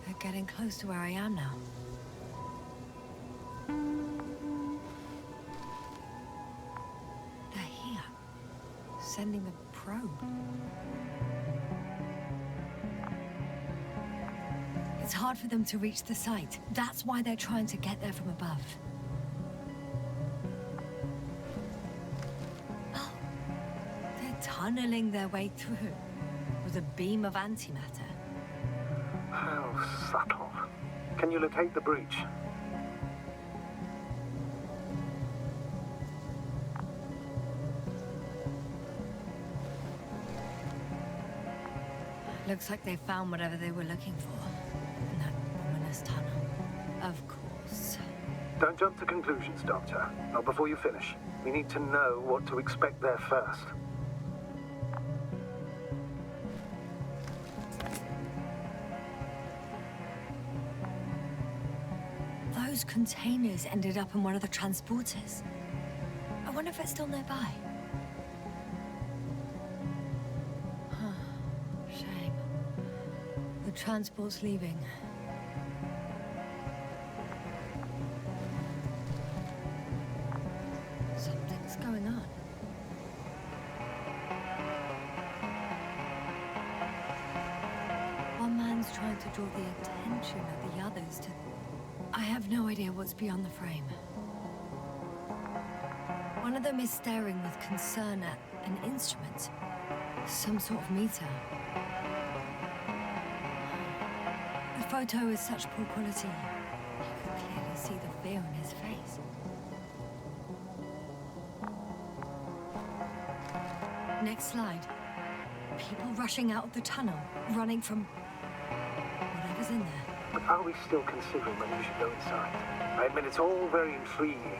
They're getting close to where I am now. They're here. Sending a probe. It's hard for them to reach the site. That's why they're trying to get there from above. Oh, they're tunneling their way through with a beam of antimatter. How subtle. Can you locate the breach? Looks like they found whatever they were looking for. Tunnel. Of course. Don't jump to conclusions, Doctor. Not before you finish. We need to know what to expect there first. Those containers ended up in one of the transporters. I wonder if it's still nearby. Shame. The transport's leaving. Something's going on. One man's trying to draw the attention of the others to... I have no idea what's beyond the frame. One of them is staring with concern at an instrument. Some sort of meter. The photo is such poor quality. You can clearly see the fear on his face. Next slide. People rushing out of the tunnel, running from whatever's in there. But are we still considering whether we should go inside? I admit it's all very intriguing,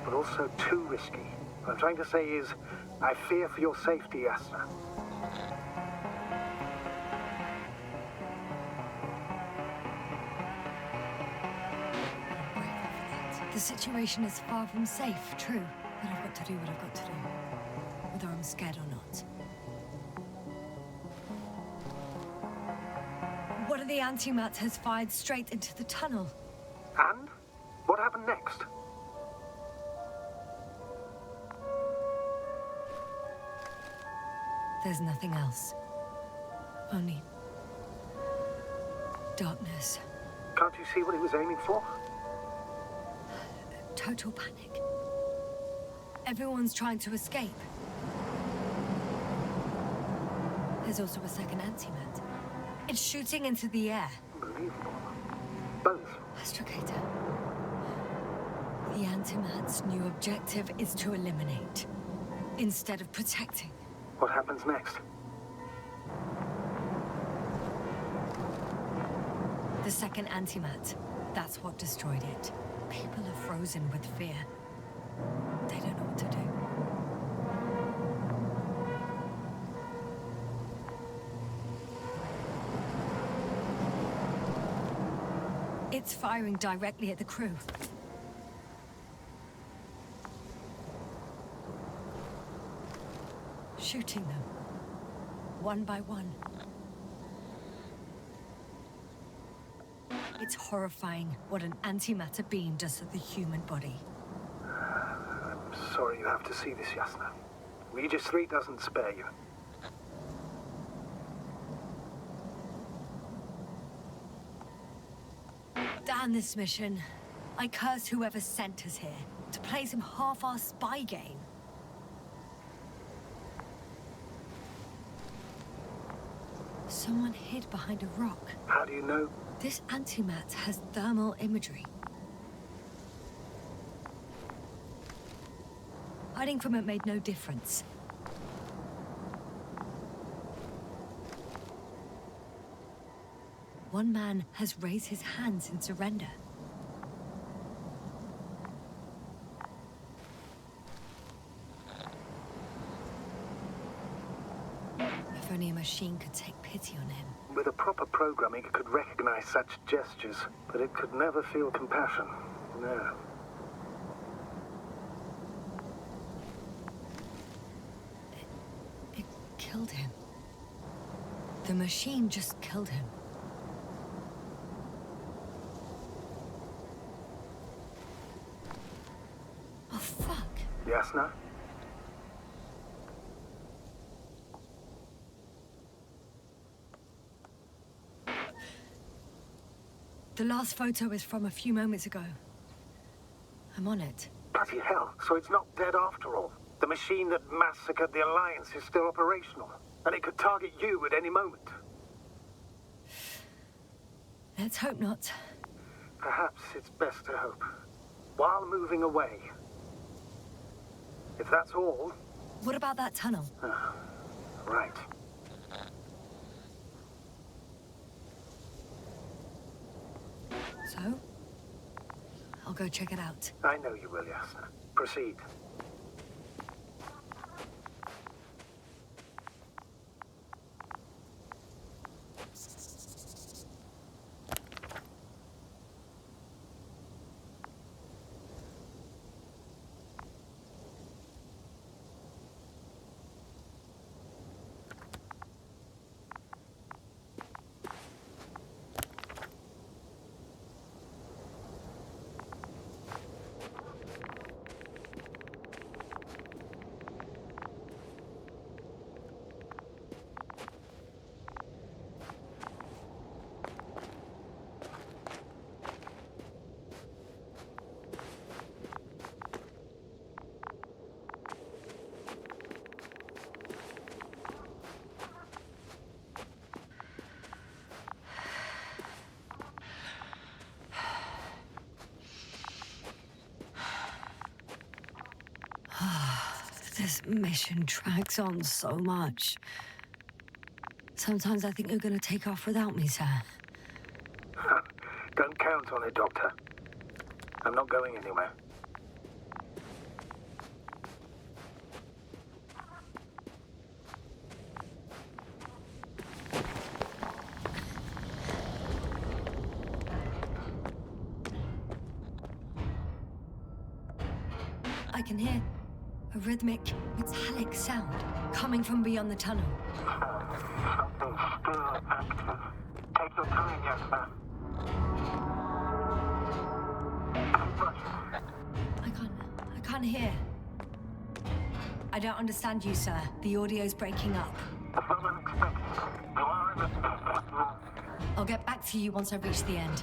but also too risky. What I'm trying to say is, I fear for your safety, Yasna. The situation is far from safe, true. But I've got to do what I've got to do. Whether I'm scared or not. One of the antimats has fired straight into the tunnel. And? What happened next? There's nothing else. Only... darkness. Can't you see what he was aiming for? Total panic. Everyone's trying to escape. There's also a second antimat. It's shooting into the air. Unbelievable. Both. Astrogator. The antimat's new objective is to eliminate, instead of protecting. What happens next? The second antimat. That's what destroyed it. People are frozen with fear. They don't know what to do. It's firing directly at the crew. Shooting them. One by one. It's horrifying what an antimatter beam does to the human body. I'm sorry you have to see this, Yasna. Regis 3 doesn't spare you. Damn this mission. I curse whoever sent us here to play some half-assed spy game. Someone hid behind a rock. How do you know? This antimat has thermal imagery. Hiding from it made no difference. One man has raised his hands in surrender. If only a machine could take pity on him. With a proper programming, it could recognize such gestures, but it could never feel compassion. No. It killed him. The machine just killed him. Oh, fuck. Yasna? The last photo is from a few moments ago. I'm on it. Bloody hell, so it's not dead after all. The machine that massacred the Alliance is still operational, and it could target you at any moment. Let's hope not. Perhaps it's best to hope. While moving away. If that's all... What about that tunnel? Right. So? I'll go check it out. I know you will, Yasna. Proceed. This mission drags on so much. Sometimes I think you're gonna take off without me, sir. Don't count on it, Doctor. I'm not going anywhere. I can hear a rhythmic, metallic sound coming from beyond the tunnel. Something still active. Take your time, Yasna. I can't hear. I don't understand you, sir. The audio's breaking up. As well unexpected. You are in the space. I'll get back to you once I reach the end.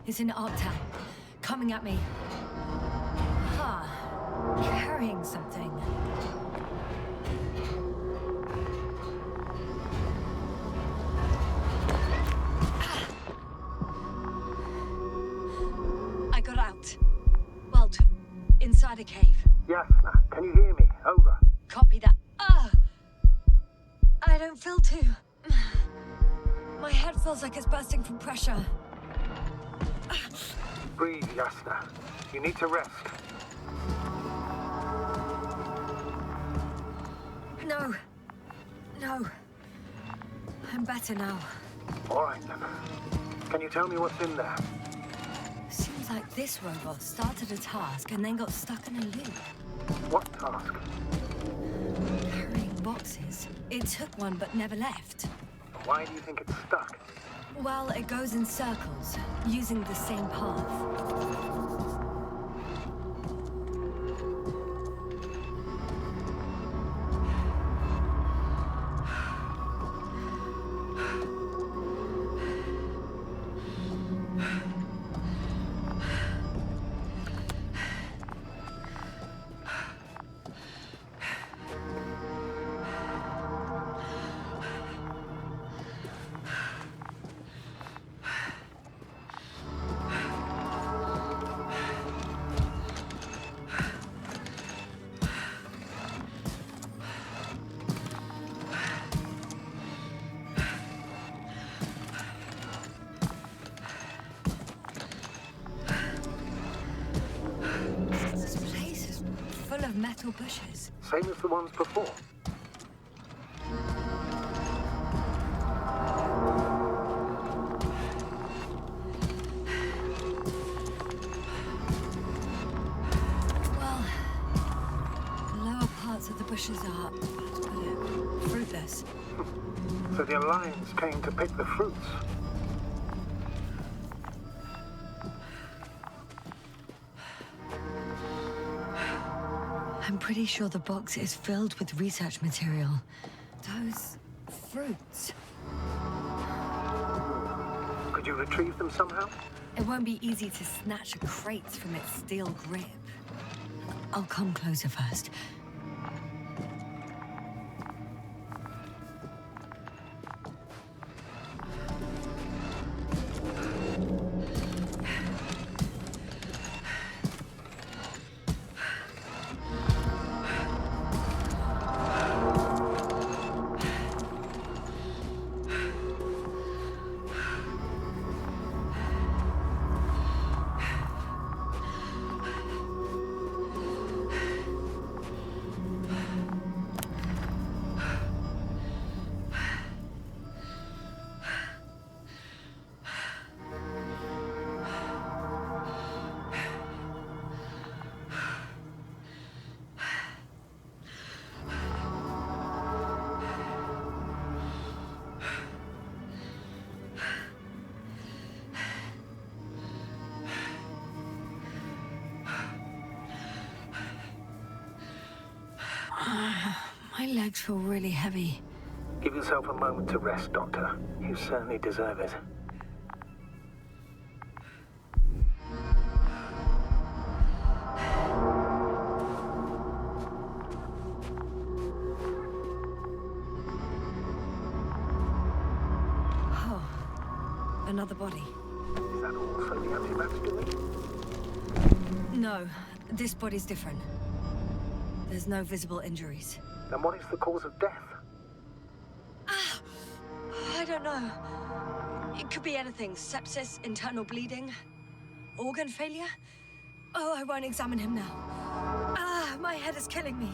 It's in Arctown, coming at me. Carrying something. I got out. Well, inside a cave. Yasna, can you hear me? Over. Copy that. I don't feel too... My head feels like it's bursting from pressure. Breathe, Yasna. You need to rest. No. I'm better now. All right, then. Can you tell me what's in there? Seems like this robot started a task and then got stuck in a loop. What task? Carrying boxes. It took one but never left. Why do you think it's stuck? Well, it goes in circles, using the same path. full of metal bushes. Same as the ones before. Well, the lower parts of the bushes are, let's put it, fruitless. So the Alliance came to pick the fruits. I'm pretty sure the box is filled with research material. Those fruits. Could you retrieve them somehow? It won't be easy to snatch a crate from its steel grip. I'll come closer first. My legs feel really heavy. Give yourself a moment to rest, Doctor. You certainly deserve it. Oh, another body. Is that also the antimatter doing? No, this body's different. There's no visible injuries. Then what is the cause of death? I don't know. It could be anything. Sepsis, internal bleeding, organ failure. Oh, I won't examine him now. My head is killing me.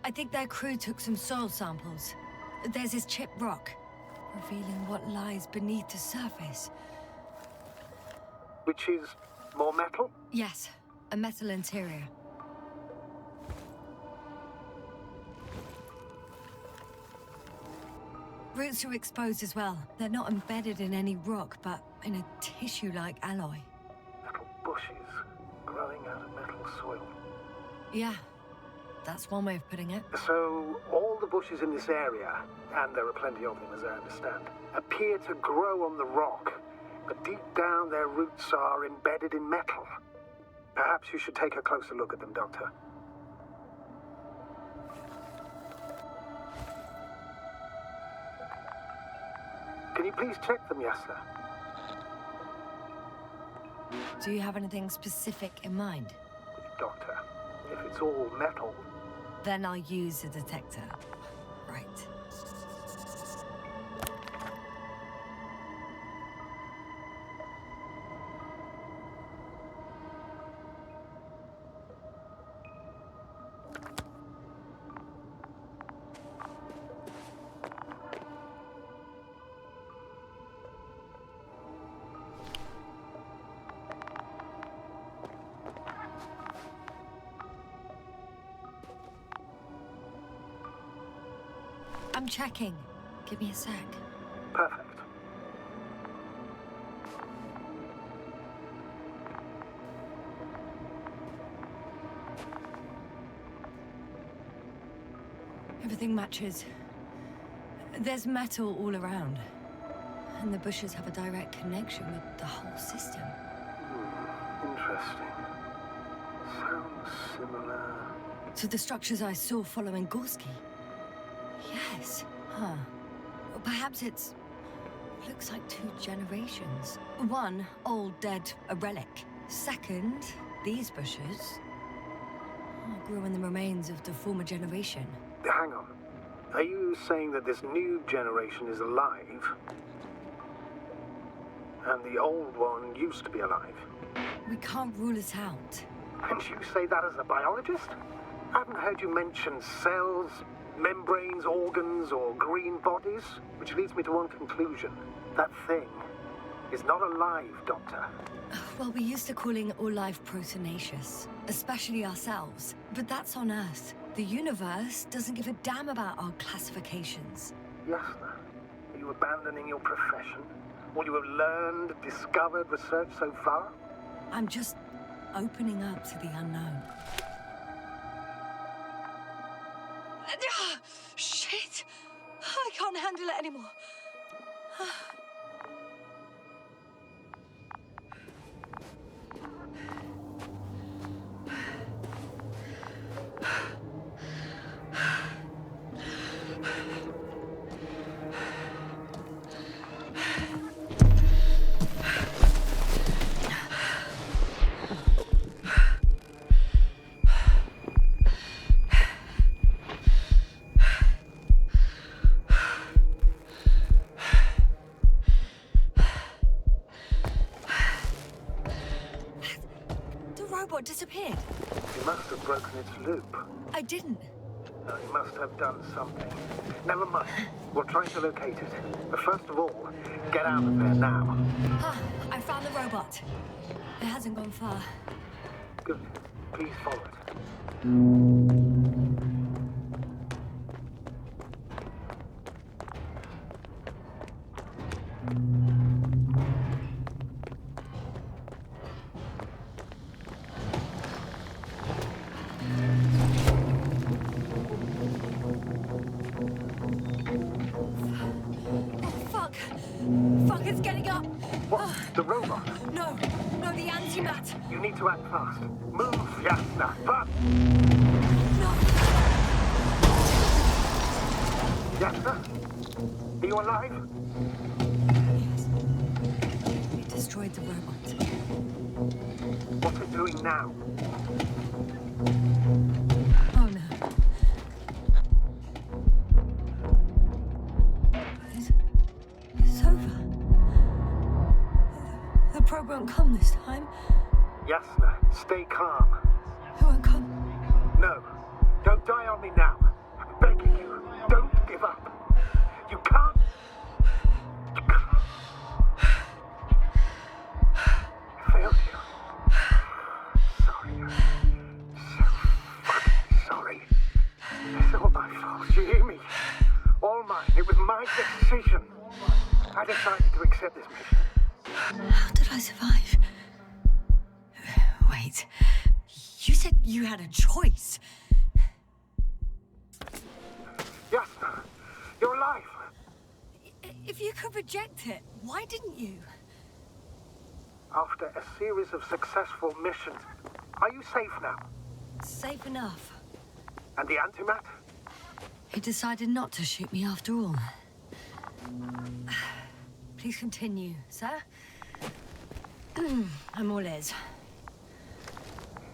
I think their crew took some soil samples. There's this chipped rock, revealing what lies beneath the surface. Which is more metal? Yes, a metal interior. Roots are exposed as well. They're not embedded in any rock, but in a tissue-like alloy. Metal bushes growing out of metal soil. Yeah, that's one way of putting it. So, all the bushes in this area, and there are plenty of them as I understand, appear to grow on the rock, but deep down their roots are embedded in metal. Perhaps you should take a closer look at them, Doctor. Can you please check them, yes, sir? Do you have anything specific in mind? Doctor, if it's all metal... Then I'll use a detector. Right. I'm checking. Give me a sec. Perfect. Everything matches. There's metal all around. And the bushes have a direct connection with the whole system. Interesting. Sounds similar... To the structures I saw following Gorski. Yes. Huh. Or perhaps it's... looks like 2 generations. One, old, dead, a relic. Second, these bushes grew in the remains of the former generation. Hang on. Are you saying that this new generation is alive, and the old one used to be alive? We can't rule it out. And you say that as a biologist? I haven't heard you mention cells, membranes, organs, or green bodies, which leads me to one conclusion. That thing is not alive, Doctor. Well, we used to calling all life proteinaceous, especially ourselves. But that's on Earth. The universe doesn't give a damn about our classifications. Yasna, are you abandoning your profession? All you have learned, discovered, researched so far? I'm just opening up to the unknown. Shit! I can't handle it anymore. Disappeared. You must have broken its loop. I didn't. No, you must have done something. Never mind. We'll try to locate it. But first of all, get out of there now. I found the robot. It hasn't gone far. Good. Please follow it. It's getting up! What? The robot? No, the antimat! You need to act fast. Move, Yasna, but... No! Yasna? Are you alive? Yes. It destroyed the robot. What's it doing now? Oh no. It's over. The probe won't come this time. Yasna, stay calm. It won't come. No, don't die on me now. I'm begging you, don't give up. You can't. You can't. I failed you. Sorry. So fucking sorry. It's all my fault, you hear me? All mine. It was my decision. I decided to accept this mission. How did I survive? Wait, you said you had a choice. Yasna, you're alive. If you could reject it, why didn't you? After a series of successful missions, are you safe now? Safe enough. And the antimat? He decided not to shoot me after all. Please continue, sir. I'm all ears.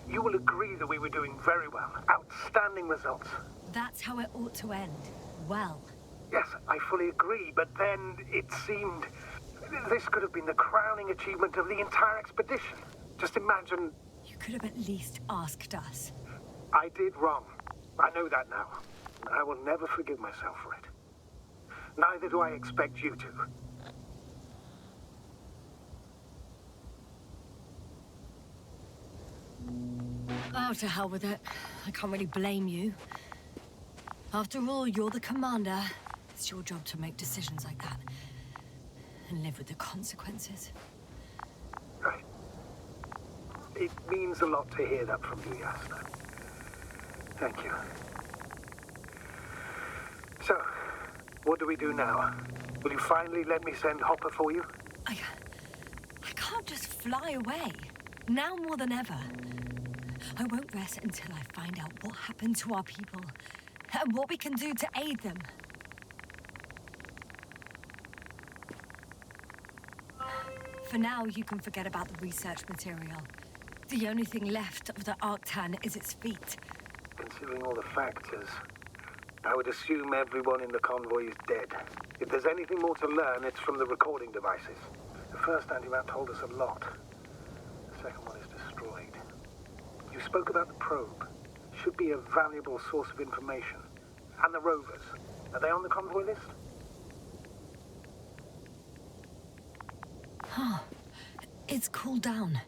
You will agree that we were doing very well. Outstanding results. That's how it ought to end. Well. Yes, I fully agree, but then it seemed... this could have been the crowning achievement of the entire expedition. Just imagine... You could have at least asked us. I did wrong. I know that now. I will never forgive myself for it. Neither do I expect you to. Oh, to hell with it. I can't really blame you. After all, you're the commander. It's your job to make decisions like that. And live with the consequences. Right. It means a lot to hear that from you, Yasna. Thank you. So, what do we do now? Will you finally let me send Hopper for you? I can't just fly away. Now more than ever. I won't rest until I find out what happened to our people and what we can do to aid them. For now, you can forget about the research material. The only thing left of the Arctan is its feet. Considering all the factors, I would assume everyone in the convoy is dead. If there's anything more to learn, it's from the recording devices. The first antimat told us a lot. The second one is destroyed. You spoke about the probe. Should be a valuable source of information. And the rovers. Are they on the convoy list? Huh. It's cooled down.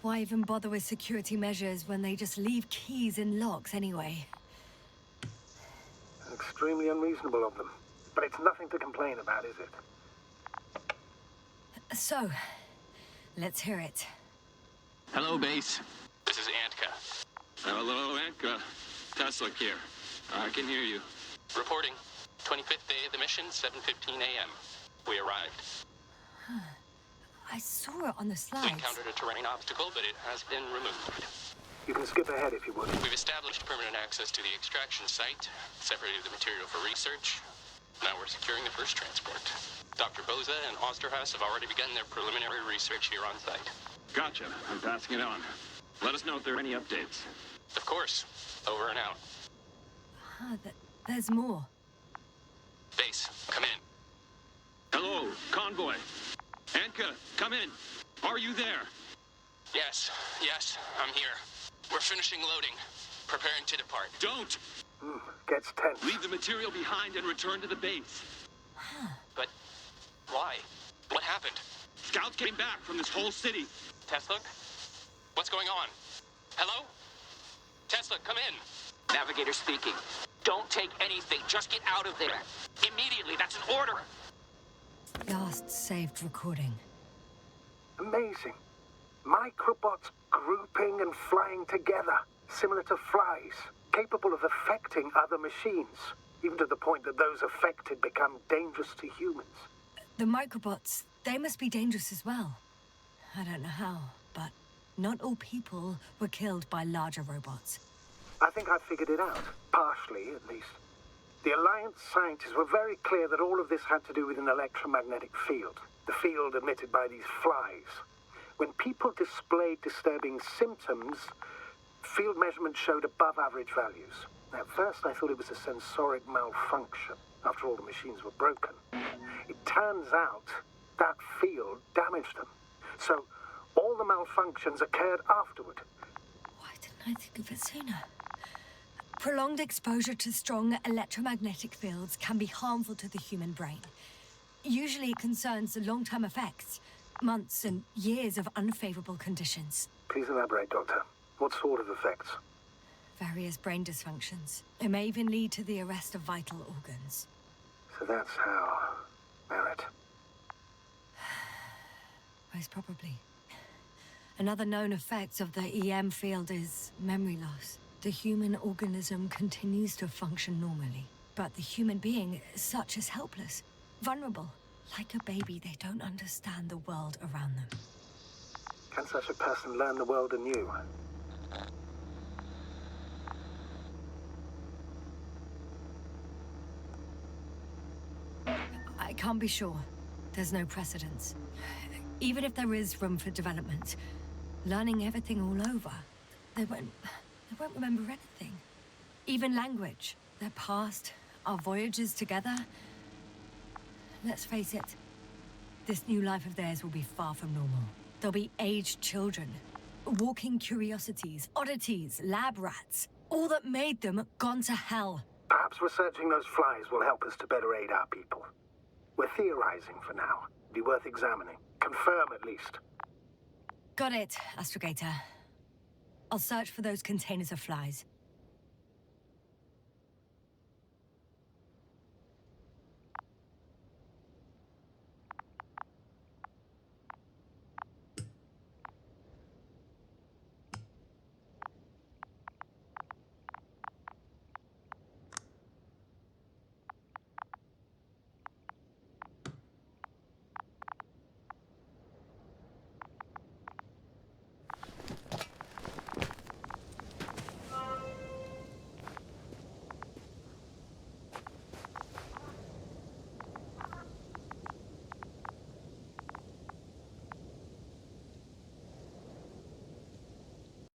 Why even bother with security measures when they just leave keys in locks anyway? Extremely unreasonable of them. But it's nothing to complain about, is it? So, let's hear it. Hello, base. This is Antka. Hello, Antka. Tesla here. I can hear you. Reporting. 25th day of the mission, 7:15 a.m. We arrived. I saw it on the We slides. encountered a terrain obstacle, but it has been removed. You can skip ahead if you would. We've established permanent access to the extraction site, separated the material for research. Now we're securing the first transport. Dr. Boza and Osterhaus have already begun their preliminary research here on site. Gotcha. I'm passing it on. Let us know if there are any updates. Of course. Over and out. There's more. Base, come in. Hello, convoy. Antka, come in. Are you there? Yes, I'm here. We're finishing loading. Preparing to depart. Don't! Gets tense. Leave the material behind and return to the base. But why? What happened? Scouts came back from this whole city. Tesla? What's going on? Hello? Tesla, come in. Navigator speaking. Don't take anything. Just get out of there. Immediately. That's an order. Last saved recording. Amazing. Microbots grouping and flying together, similar to flies, capable of affecting other machines, even to the point that those affected become dangerous to humans. The microbots, they must be dangerous as well. I don't know how, but not all people were killed by larger robots. I think I figured it out, partially at least. The Alliance scientists were very clear that all of this had to do with an electromagnetic field, the field emitted by these flies. When people displayed disturbing symptoms, field measurements showed above average values. At first I thought it was a sensoric malfunction, after all the machines were broken. It turns out that field damaged them. So all the malfunctions occurred afterward. Why didn't I think of it sooner? Prolonged exposure to strong electromagnetic fields can be harmful to the human brain. Usually it concerns the long-term effects, months and years of unfavorable conditions. Please elaborate, Doctor. What sort of effects? Various brain dysfunctions. It may even lead to the arrest of vital organs. So that's how... Barrett. Most probably. Another known effect of the EM field is memory loss. The human organism continues to function normally, but the human being such is helpless, vulnerable. Like a baby, they don't understand the world around them. Can such a person learn the world anew? I can't be sure. There's no precedence. Even if there is room for development, learning everything all over, they won't remember anything. Even language, their past, our voyages together. let's face it. This new life of theirs will be far from normal. They'll be aged children, walking curiosities, oddities, lab rats. All that made them gone to hell. Perhaps researching those flies will help us to better aid our people. We're theorizing for now. Be worth examining. Confirm at least. Got it, Astrogator. I'll search for those containers of flies.